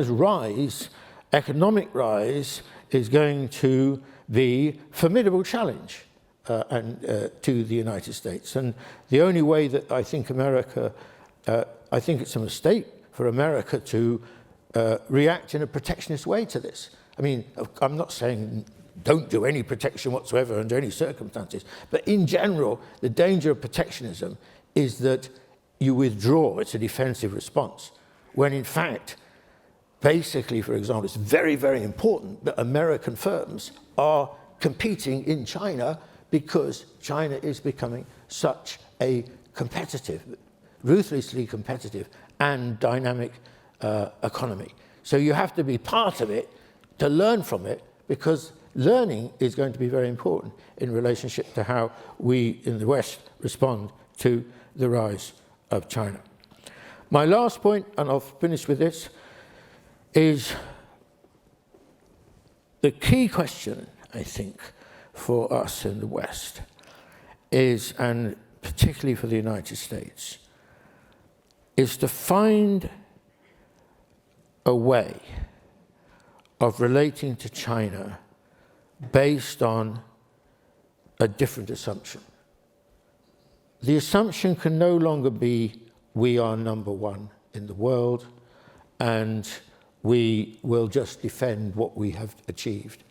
rise, economic rise, is going to be a formidable challenge to the United States. And the only way that I think I think it's a mistake for America to react in a protectionist way to this. I mean, I'm not saying don't do any protection whatsoever under any circumstances, but in general, the danger of protectionism is that you withdraw. It's a defensive response, when in fact, basically, for example, it's very, very important that American firms are competing in China because China is becoming such a competitive, ruthlessly competitive and dynamic economy. So you have to be part of it to learn from it, because learning is going to be very important in relationship to how we in the West respond to the rise of China. My last point, and I'll finish with this, is the key question, I think, for us in the West is, and particularly for the United States, is to find a way of relating to China based on a different assumption. The assumption can no longer be we are number one in the world and we will just defend what we have achieved,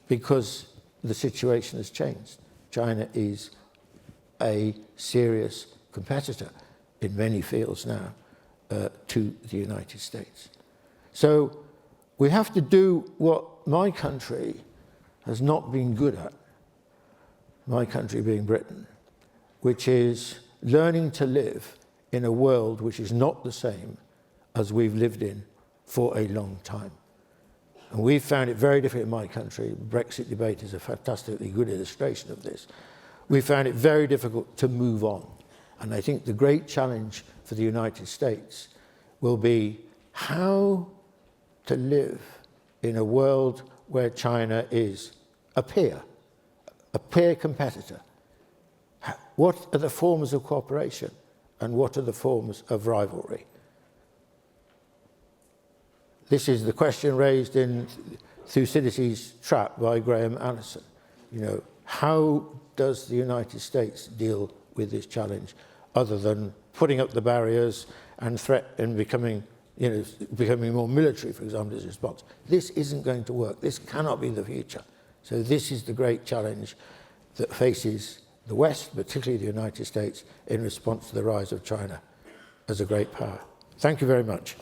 because the situation has changed. China is a serious competitor in many fields now to the United States. So we have to do what my country has not been good at, my country being Britain, which is learning to live in a world which is not the same as we've lived in for a long time. And we've found it very difficult in my country. The Brexit debate is a fantastically good illustration of this. We found it very difficult to move on. And I think the great challenge for the United States will be how to live in a world where China is a peer competitor. What are the forms of cooperation and what are the forms of rivalry? This is the question raised in Thucydides's Trap by Graham Allison. How does the United States deal with this challenge other than putting up the barriers and threat and becoming more military, for example, as a response? This isn't going to work. This cannot be the future. So this is the great challenge that faces the West, particularly the United States, in response to the rise of China as a great power. Thank you very much.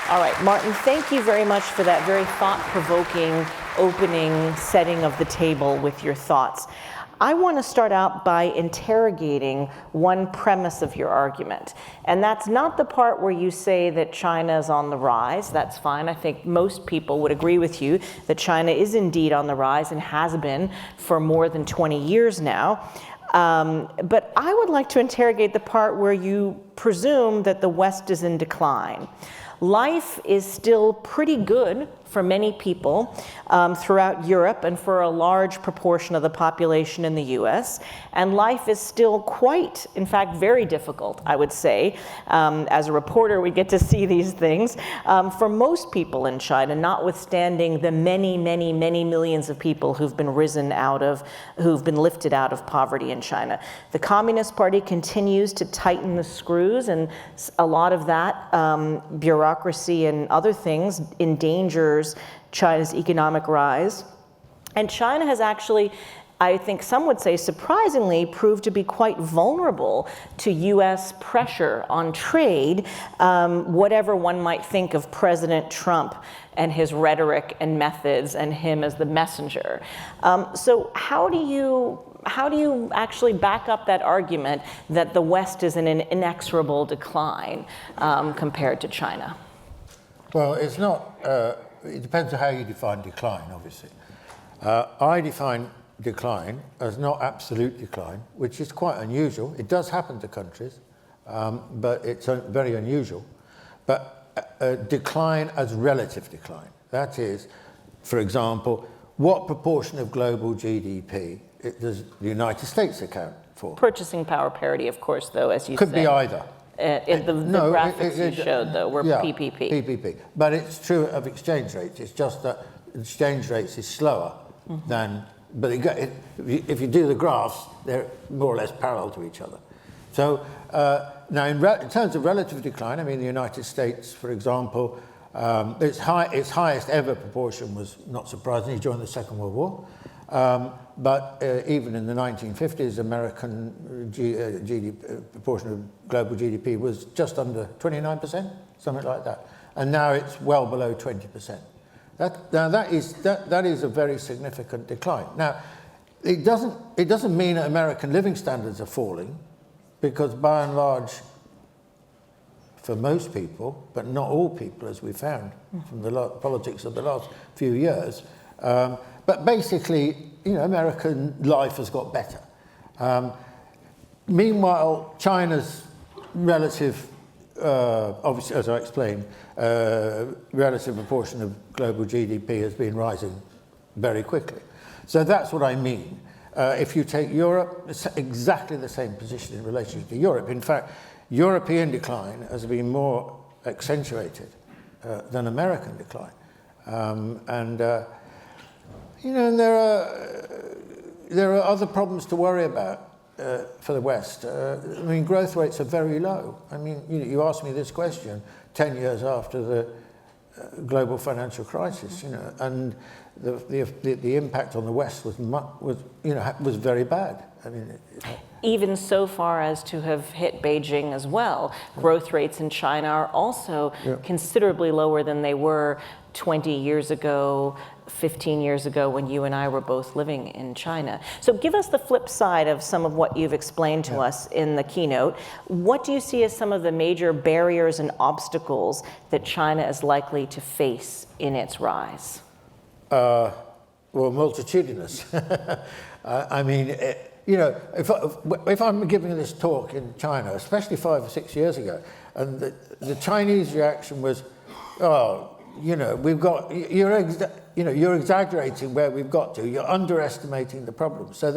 All right, Martin, thank you very much for that very thought-provoking opening setting of the table with your thoughts. I want to start out by interrogating one premise of your argument. And that's not the part where you say that China is on the rise. That's fine. I think most people would agree with you that China is indeed on the rise and has been for more than 20 years now. But I would like to interrogate the part where you presume that the West is in decline. life is still pretty good for many people throughout Europe and for a large proportion of the population in the US. And life is still quite, in fact, very difficult, I would say. As a reporter, we get to see these things for most people in China, notwithstanding the many, many, many millions of people who've been lifted out of poverty in China. The Communist Party continues to tighten the screws, and a lot of that bureaucracy and other things endangers China's economic rise. And China has actually, I think some would say surprisingly, proved to be quite vulnerable to US pressure on trade, whatever one might think of President Trump and his rhetoric and methods and him as the messenger. So how do you actually back up that argument that the West is in an inexorable decline compared to China? Well, it's not, it depends on how you define decline, obviously. I define decline as not absolute decline, which is quite unusual. It does happen to countries, but it's very unusual. But decline as relative decline. That is, for example, what proportion of global GDP does the United States account for? Purchasing power parity, of course, though, as you Could said. be either. The graphics you showed, though, were PPP. PPP. But it's true of exchange rates. It's just that exchange rates is slower than, but if you do the graphs, they're more or less parallel to each other. So now in terms of relative decline, I mean, the United States, for example, its highest ever proportion was, not surprisingly, during the Second World War. But even in the 1950s, American proportion of global GDP was just under 29%, something like that. And now it's well below 20%. That is a very significant decline. Now, it doesn't mean that American living standards are falling, because by and large, for most people, but not all people, as we found from the politics of the last few years, but basically, American life has got better. Meanwhile, China's relative, obviously, as I explained, relative proportion of global GDP has been rising very quickly. So that's what I mean. If you take Europe, it's exactly the same position in relation to Europe. In fact, European decline has been more accentuated than American decline. And there are other problems to worry about for the West. I mean, growth rates are very low. I mean, you asked me this question 10 years after the global financial crisis, and the impact on the West was very bad. I mean, even so far as to have hit Beijing as well. Growth rates in China are also considerably lower than they were 20 years ago, 15 years ago, when you and I were both living in China. So give us the flip side of some of what you've explained to us in the keynote. What do you see as some of the major barriers and obstacles that China is likely to face in its rise? Well, multitudinous. I mean, if I'm giving this talk in China, especially 5 or 6 years ago, and the Chinese reaction was, we've got, you're exaggerating where we've got to. You're underestimating the problem. So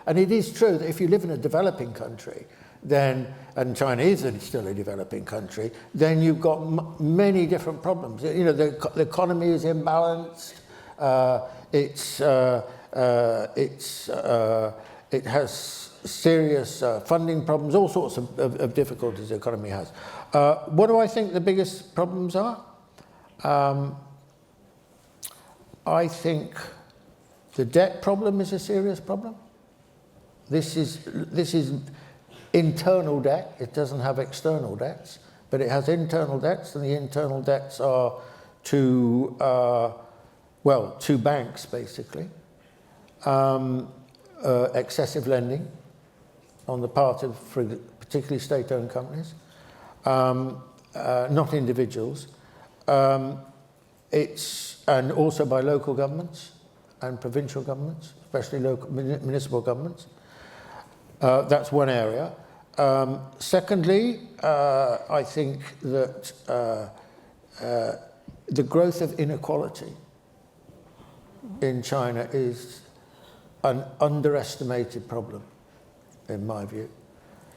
and it is true that if you live in a developing country, then, and China is still a developing country, then you've got many different problems. The economy is imbalanced. It has serious funding problems, all sorts of difficulties the economy has. What do I think the biggest problems are? I think the debt problem is a serious problem. This is internal debt. It doesn't have external debts, but it has internal debts, and the internal debts are to banks, basically. Excessive lending on the part of particularly state-owned companies, not individuals. And also by local governments and provincial governments, especially local municipal governments. That's one area. Secondly, I think that the growth of inequality in China is an underestimated problem, in my view.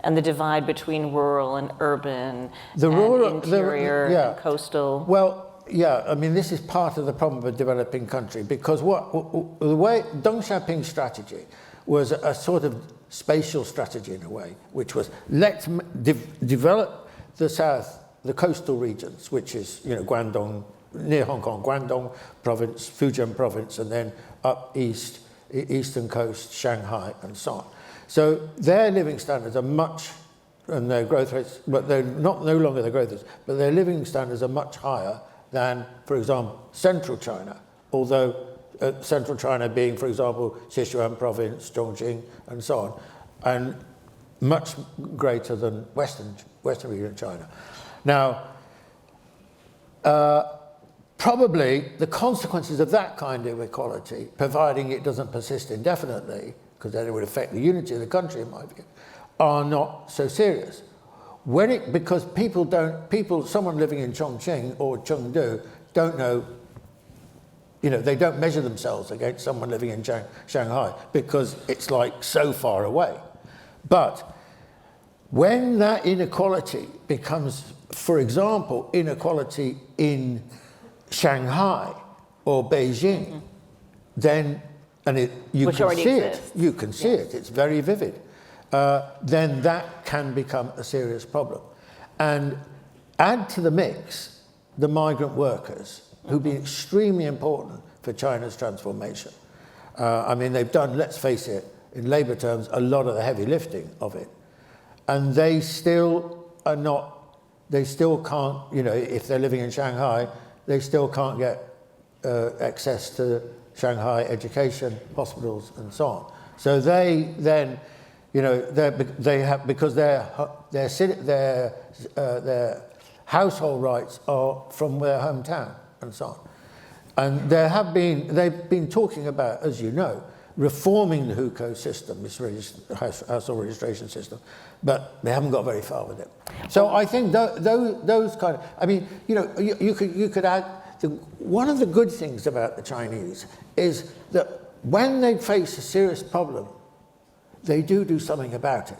And the divide between rural and urban, interior and coastal. Well, yeah, I mean, this is part of the problem of a developing country, because the way Deng Xiaoping's strategy was a sort of spatial strategy in a way, which was let's develop the south, the coastal regions, which is, Guangdong, near Hong Kong, Guangdong province, Fujian province, and then up east, eastern coast, Shanghai, and so on. So their living standards are much, and their growth rates, but they're no longer the growth rates, but their living standards are much higher than, for example, central China, although central China being, for example, Sichuan province, Zhongqing, and so on, and much greater than western region of China. Now, probably the consequences of that kind of equality, providing it doesn't persist indefinitely, because then it would affect the unity of the country, in my view, are not so serious. Because someone living in Chongqing or Chengdu don't know, they don't measure themselves against someone living in Shanghai, because it's like so far away. But when that inequality becomes, for example, inequality in Shanghai or Beijing, then, and you can see it, it's very vivid, then that can become a serious problem. And add to the mix the migrant workers, who've been extremely important for China's transformation. I mean, they've done, let's face it, in labour terms, a lot of the heavy lifting of it. And they still can't, if they're living in Shanghai, they still can't get access to Shanghai education, hospitals, and so on. So they then, because their household rights are from their hometown, and so on. And they've been talking about, as you know, reforming the hukou system, this household registration system, but they haven't got very far with it. So I think those kind of, I mean, you could add, one of the good things about the Chinese is that when they face a serious problem, they do something about it.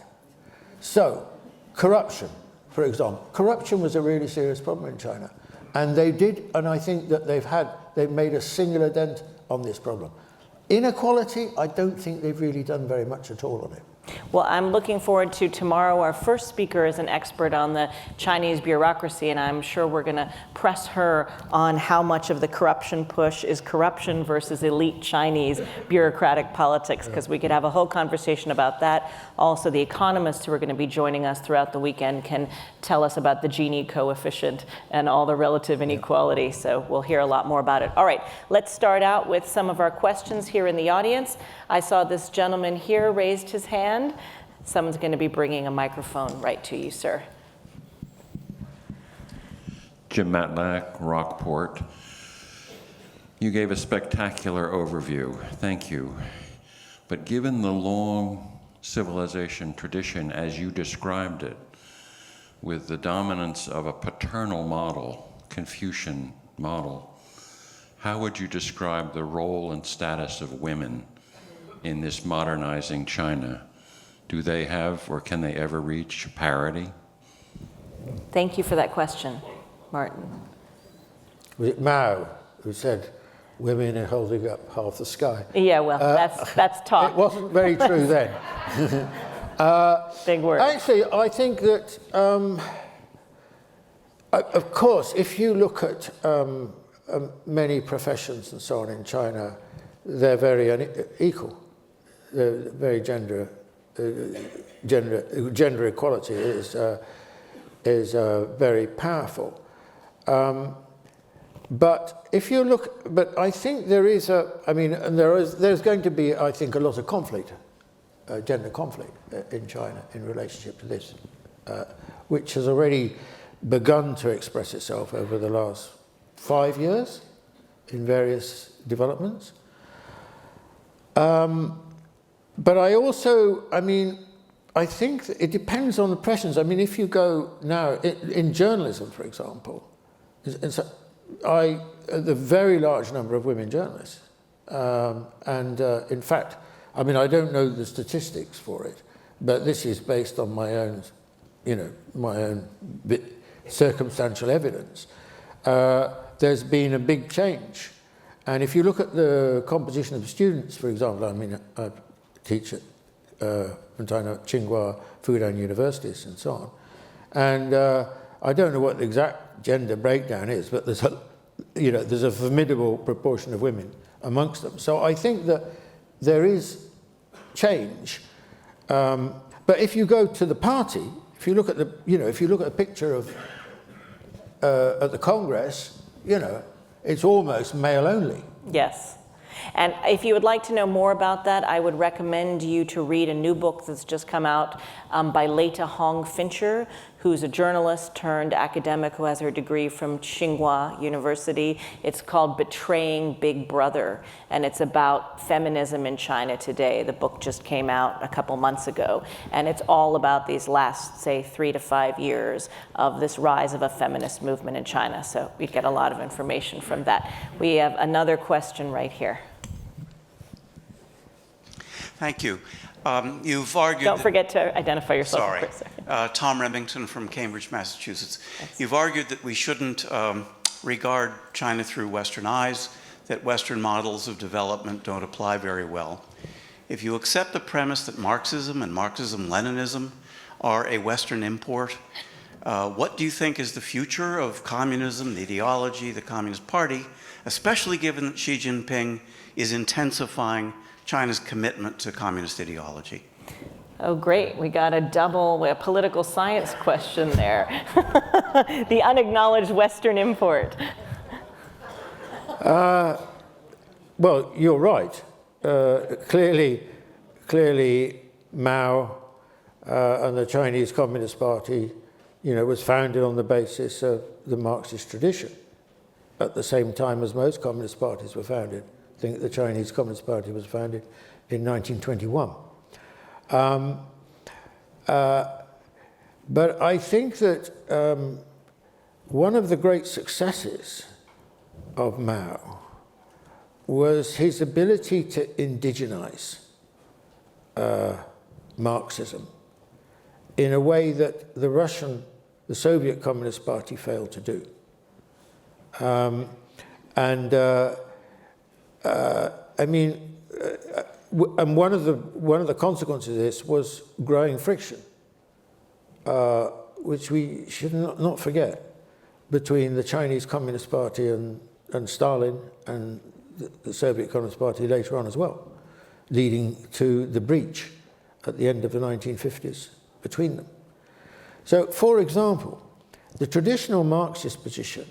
So, corruption, for example. Corruption was a really serious problem in China. And they did, and I think that they've made a singular dent on this problem. Inequality, I don't think they've really done very much at all on it. Well, I'm looking forward to tomorrow. Our first speaker is an expert on the Chinese bureaucracy, and I'm sure we're going to press her on how much of the corruption push is corruption versus elite Chinese bureaucratic politics, because we could have a whole conversation about that. Also, the economists who are going to be joining us throughout the weekend can tell us about the Gini coefficient and all the relative inequality, so we'll hear a lot more about it. All right, let's start out with some of our questions here in the audience. I saw this gentleman here raised his hand. Someone's going to be bringing a microphone right to you, sir. Jim Matlack, Rockport. You gave a spectacular overview. Thank you. But given the long civilization tradition as you described it, with the dominance of a paternal model, Confucian model, how would you describe the role and status of women in this modernizing China? Do they have, or can they ever reach parity? Thank you for that question, Martin. Was it Mao who said, women are holding up half the sky? Yeah, well, that's talk. It wasn't very true then. Big word. Actually, I think that, of course, if you look at many professions and so on in China, they're very equal. They're very gender equality is very powerful. But if you look, but I think there is there's going to be, I think, a lot of conflict, gender conflict in China in relationship to this, which has already begun to express itself over the last 5 years in various developments. But I also, I think that it depends on the professions. If you go now, in journalism, for example, And so the very large number of women journalists. In fact, I mean, I don't know the statistics for it, but this is based on my own, circumstantial evidence. There's been a big change. And if you look at the composition of students, for example, I mean, I teach at Tsinghua, Fudan universities and so on. And I don't know what the exact gender breakdown is, but there's a formidable proportion of women amongst them. So I think that there is change. But if you go to the party, if you look at a picture of at the Congress, it's almost male only. Yes. And if you would like to know more about that, I would recommend you to read a new book that's just come out by Leta Hong Fincher, who's a journalist turned academic who has her degree from Tsinghua University. It's called Betraying Big Brother, and it's about feminism in China today. The book just came out a couple months ago, and it's all about these last, say, 3 to 5 years of this rise of a feminist movement in China. So we get a lot of information from that. We have another question right here. Thank you. You've argued... Don't forget to identify yourself. Sorry. Tom Remington from Cambridge, Massachusetts. Thanks. You've argued that we shouldn't regard China through Western eyes, that Western models of development don't apply very well. If you accept the premise that Marxism and Marxism-Leninism are a Western import, what do you think is the future of communism, the ideology, the Communist Party, especially given that Xi Jinping is intensifying China's commitment to communist ideology? Oh, great. We got a political science question there. The unacknowledged Western import. Well, you're right. Clearly, Mao and the Chinese Communist Party, was founded on the basis of the Marxist tradition at the same time as most communist parties were founded. I think the Chinese Communist Party was founded in 1921. But I think that one of the great successes of Mao was his ability to indigenize Marxism in a way that the Soviet Communist Party failed to do. And one of the consequences of this was growing friction, which we should not forget, between the Chinese Communist Party and Stalin and the Soviet Communist Party later on as well, leading to the breach at the end of the 1950s between them. So, for example, the traditional Marxist position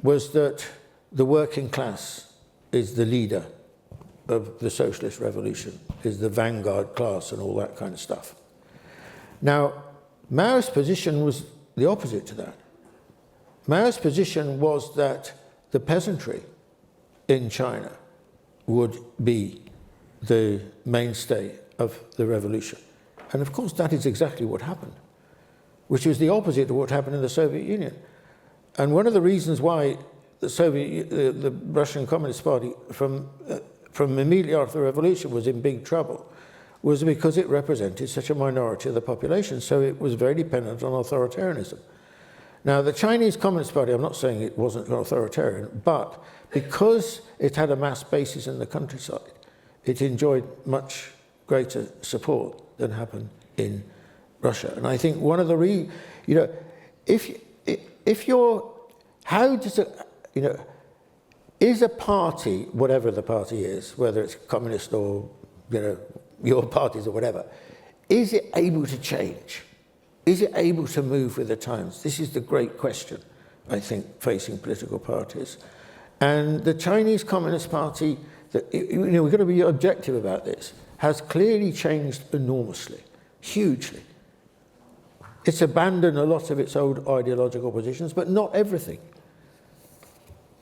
was that the working class is the leader of the socialist revolution, is the vanguard class and all that kind of stuff. Now, Mao's position was the opposite to that. Mao's position was that the peasantry in China would be the mainstay of the revolution. And of course, that is exactly what happened, which was the opposite of what happened in the Soviet Union. And one of the reasons why the Russian Communist Party, from immediately after the revolution, was in big trouble, was because it represented such a minority of the population. So it was very dependent on authoritarianism. Now, the Chinese Communist Party, I'm not saying it wasn't authoritarian, but because it had a mass basis in the countryside, it enjoyed much greater support than happened in Russia. And I think one of the if you're, how does it, is a party, whatever the party is, whether it's communist or, your parties or whatever, is it able to change? Is it able to move with the times? This is the great question, I think, facing political parties. And the Chinese Communist Party, we've got to be objective about this, has clearly changed enormously, hugely. It's abandoned a lot of its old ideological positions, but not everything.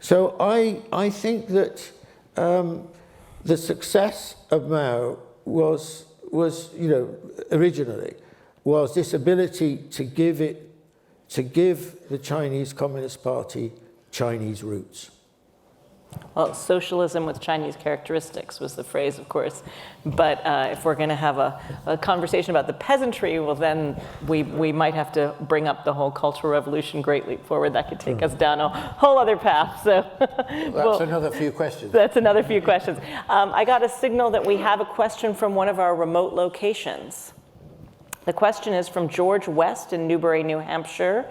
So I think that the success of Mao was originally was this ability to give the Chinese Communist Party Chinese roots. Well, socialism with Chinese characteristics was the phrase, of course. But if we're going to have a conversation about the peasantry, well, then we might have to bring up the whole Cultural Revolution Great Leap Forward. That could take us down a whole other path. So that's another few questions. That's another few questions. I got a signal that we have a question from one of our remote locations. The question is from George West in Newbury, New Hampshire.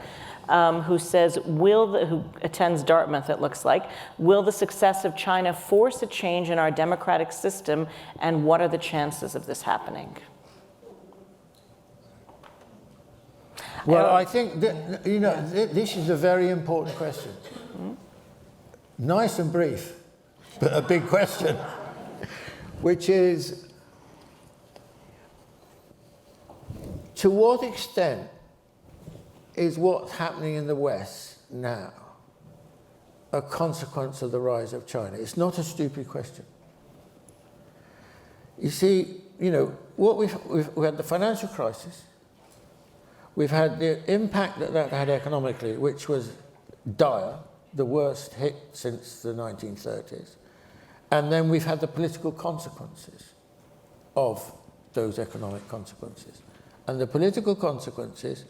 Who says, who attends Dartmouth, it looks like, will the success of China force a change in our democratic system, and what are the chances of this happening? Well, I think that, this is a very important question. Mm-hmm. Nice and brief, but a big question, which is, to what extent is what's happening in the West now a consequence of the rise of China? It's not a stupid question. You see, what we've had the financial crisis. We've had the impact that had economically, which was dire, the worst hit since the 1930s. And then we've had the political consequences of those economic consequences. And the political consequences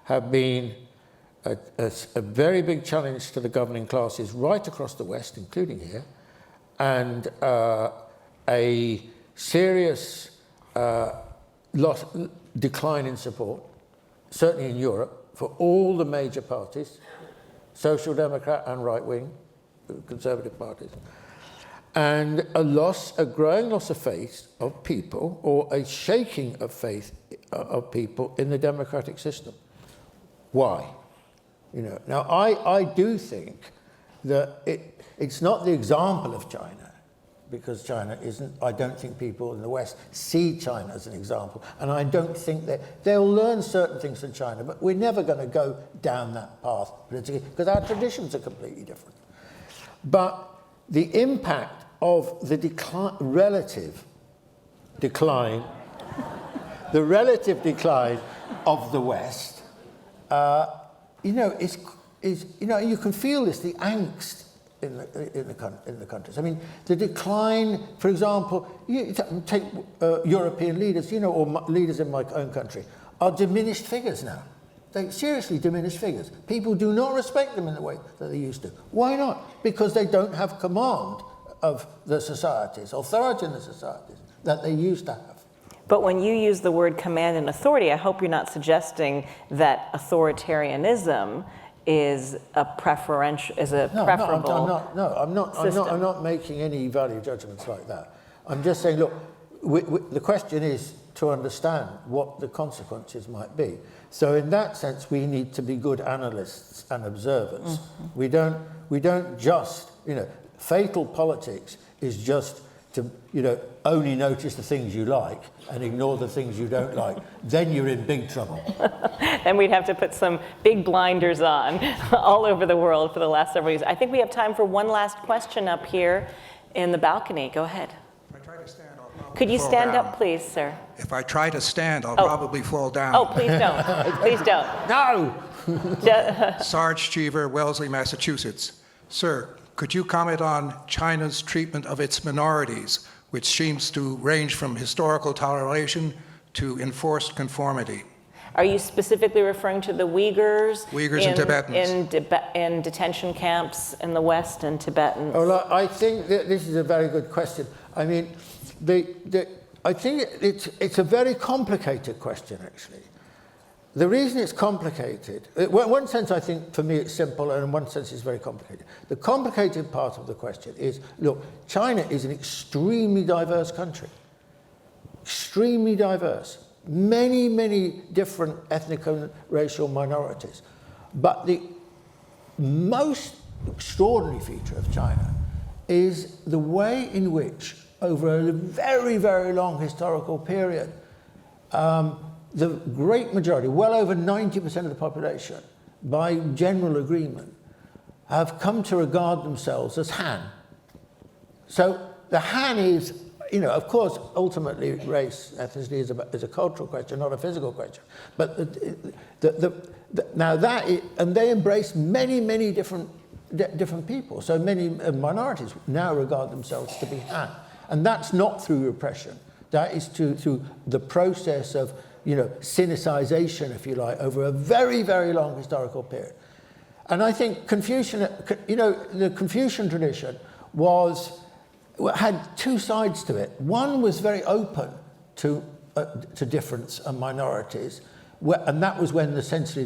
have been a very big challenge to the governing classes right across the West, including here, and a serious decline in support, certainly in Europe, for all the major parties, Social Democrat and right-wing, conservative parties, and a growing loss of faith of people, or a shaking of faith of people in the democratic system. Why? Now I do think that it's not the example of China, because China isn't. I don't think people in the West see China as an example, and I don't think they'll learn certain things from China, but we're never going to go down that path politically because our traditions are completely different. But the impact of the relative decline of the West. You can feel this, the angst in the countries. I mean, the decline, for example, take European leaders, or leaders in my own country, are diminished figures now. They seriously diminished figures. People do not respect them in the way that they used to. Why not? Because they don't have command of the societies, authority in the societies that they used to have. But when you use the word command and authority, I hope you're not suggesting that authoritarianism is a preferable I'm not making any value judgments like that. I'm just saying, look, the question is to understand what the consequences might be. So in that sense, we need to be good analysts and observers. Mm-hmm. We don't just, fatal politics is just to, only notice the things you like and ignore the things you don't like. Then you're in big trouble. Then we'd have to put some big blinders on all over the world for the last several years. I think we have time for one last question up here in the balcony. Go ahead. If I try to stand, I'll probably Could you fall stand down. up, please, sir? If I try to stand, I'll probably fall down. Oh, please don't. Please don't. No! Sarge Cheever, Wellesley, Massachusetts. Sir, could you comment on China's treatment of its minorities, which seems to range from historical toleration to enforced conformity? Are you specifically referring to the Uyghurs? Uyghurs and Tibetans. In detention camps in the West and Tibetans? Well, I think that this is a very good question. I mean, I think it's a very complicated question, actually. The reason it's complicated, in one sense I think for me it's simple, and in one sense it's very complicated. The complicated part of the question is, look, China is an extremely diverse country. Extremely diverse. Many, many different ethnic and racial minorities. But the most extraordinary feature of China is the way in which, over a very, very long historical period, the great majority, well over 90% of the population, by general agreement, have come to regard themselves as Han. So the Han is, of course, ultimately race, ethnicity is a cultural question, not a physical question. But now and they embrace many, many different different people. So many minorities now regard themselves to be Han. And that's not through repression. That is through the process of, Sinicization, if you like, over a very, very long historical period. And I think Confucian, the Confucian tradition had two sides to it. One was very open to difference and minorities, and that was when essentially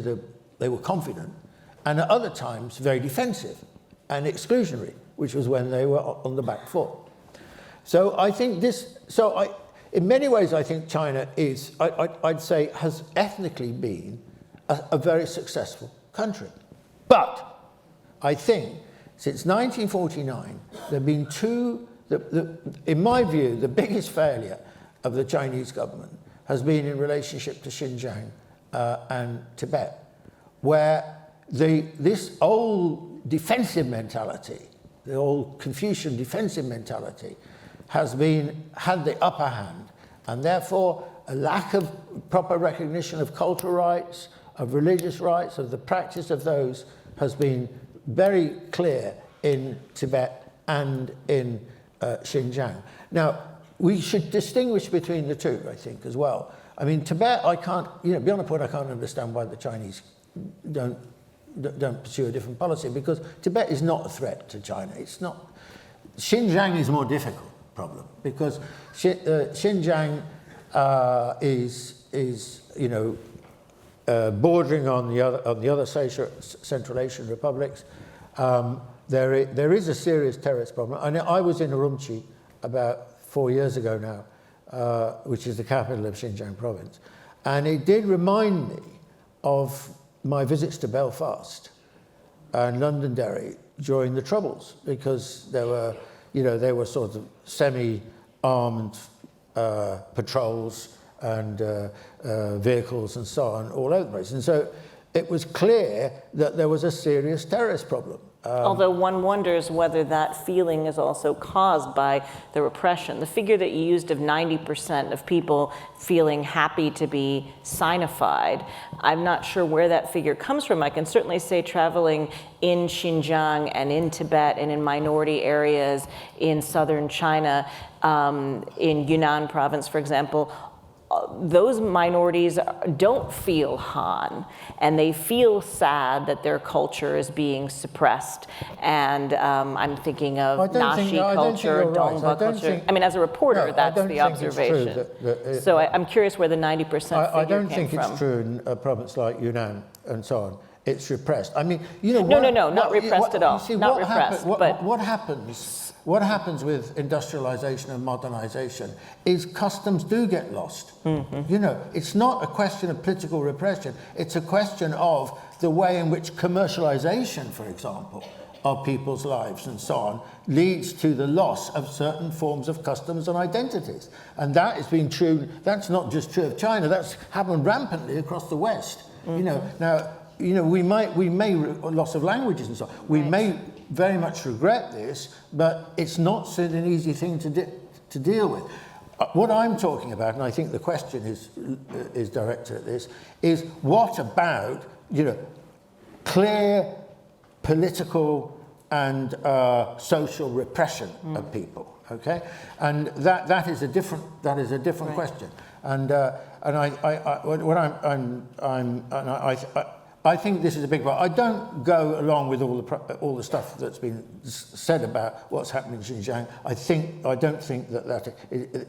they were confident, and at other times very defensive and exclusionary, which was when they were on the back foot. So I think in many ways, I think China is, I'd say, has ethnically been a very successful country. But I think since 1949, there have been in my view, the biggest failure of the Chinese government has been in relationship to Xinjiang and Tibet, where this old defensive mentality, the old Confucian defensive mentality, had the upper hand, and therefore a lack of proper recognition of cultural rights, of religious rights, of the practice of those has been very clear in Tibet and in Xinjiang. Now, we should distinguish between the two, I think, as well. I mean, Tibet, I can't, beyond a point, I can't understand why the Chinese don't pursue a different policy, because Tibet is not a threat to China. It's not. Xinjiang is a more difficult problem, because Xinjiang is bordering on the other Central Asian republics. There is a serious terrorist problem. And I was in Urumqi about 4 years ago now, which is the capital of Xinjiang province, and it did remind me of my visits to Belfast and Londonderry during the Troubles, because there were sort of semi-armed patrols and vehicles and so on all over the place. And so it was clear that there was a serious terrorist problem. Although one wonders whether that feeling is also caused by the repression. The figure that you used of 90% of people feeling happy to be Sinified, I'm not sure where that figure comes from. I can certainly say traveling in Xinjiang and in Tibet and in minority areas in southern China, in Yunnan province, for example, those minorities don't feel Han, and they feel sad that their culture is being suppressed. And I'm thinking of Naxi culture, Dongba culture. I mean, as a reporter, that's the observation. So I'm curious where the 90% figure came from. I don't think it's true in a province like Yunnan and so on. It's repressed. I mean, No, not repressed at all. See, not repressed. What happens with industrialization and modernization is customs do get lost. Mm-hmm. It's not a question of political repression. It's a question of the way in which commercialization, for example, of people's lives and so on, leads to the loss of certain forms of customs and identities. And that has been true. That's not just true of China. That's happened rampantly across the West. Mm-hmm. We may loss of languages and so on. We may very much regret this, but it's not an easy thing to deal with. What I'm talking about, and I think the question is directed at this, is what about clear political and social repression of people? Okay, and that is a different right. question. And I think this is a big problem. I don't go along with all the stuff that's been said about what's happening in Xinjiang. I don't think that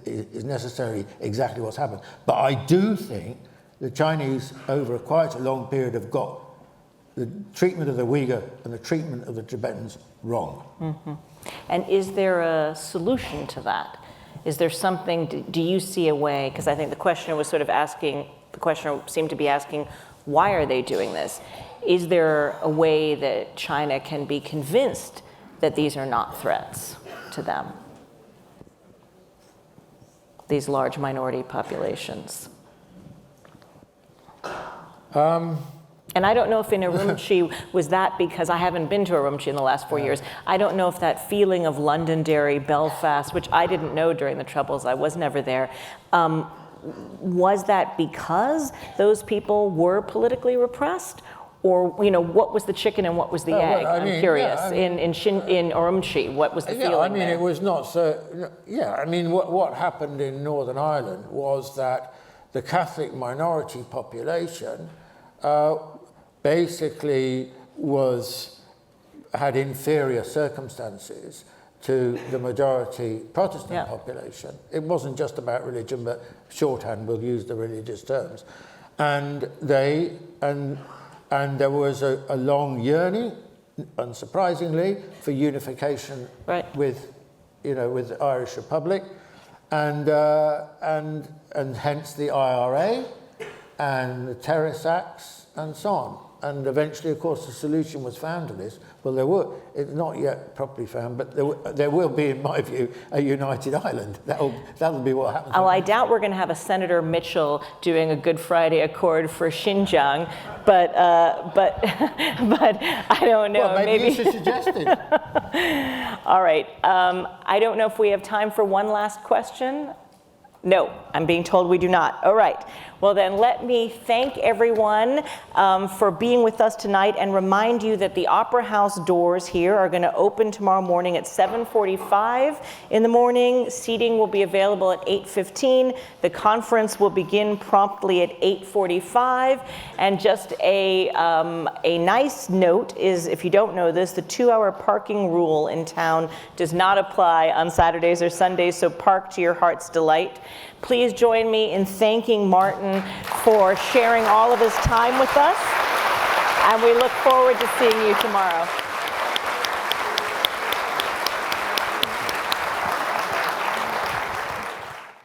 is necessarily exactly what's happened. But I do think the Chinese, over quite a long period, have got the treatment of the Uyghur and the treatment of the Tibetans wrong. Mm-hmm. And is there a solution to that? Is there something? Do you see a way? Because I think the questioner seemed to be asking, why are they doing this? Is there a way that China can be convinced that these are not threats to them, these large minority populations? And I don't know if in Urumqi was that, because I haven't been to Urumqi in the last 4 years. I don't know if that feeling of Londonderry, Belfast, which I didn't know during the Troubles, I was never there, was that because those people were politically repressed? Or, you know, what was the chicken and what was the egg? well, I mean, I'm curious. yeah, I mean, in Urumqi, what was the Yeah, feeling I mean, there? it was not so. Yeah, I mean, what happened in Northern Ireland was that the Catholic minority population basically had inferior circumstances to the majority Protestant Yeah. population. It wasn't just about religion, but shorthand we'll use the religious terms, and there was a long yearning, unsurprisingly, for unification Right. with the Irish Republic, and hence the IRA and the Terrace Acts and so on. And eventually, of course, the solution was found to this. Well, it's not yet properly found, but there will be, in my view, a united Ireland. That'll be what happens. Oh, I doubt we're going to have a Senator Mitchell doing a Good Friday Accord for Xinjiang, but I don't know. Well, maybe you should suggest it. All right. I don't know if we have time for one last question. No, I'm being told we do not. All right. Well, then let me thank everyone for being with us tonight and remind you that the Opera House doors here are going to open tomorrow morning at 7:45 in the morning. Seating will be available at 8:15. The conference will begin promptly at 8:45. And just a nice note is, if you don't know this, the 2-hour parking rule in town does not apply on Saturdays or Sundays, so park to your heart's delight. Please join me in thanking Martin for sharing all of his time with us, and we look forward to seeing you tomorrow.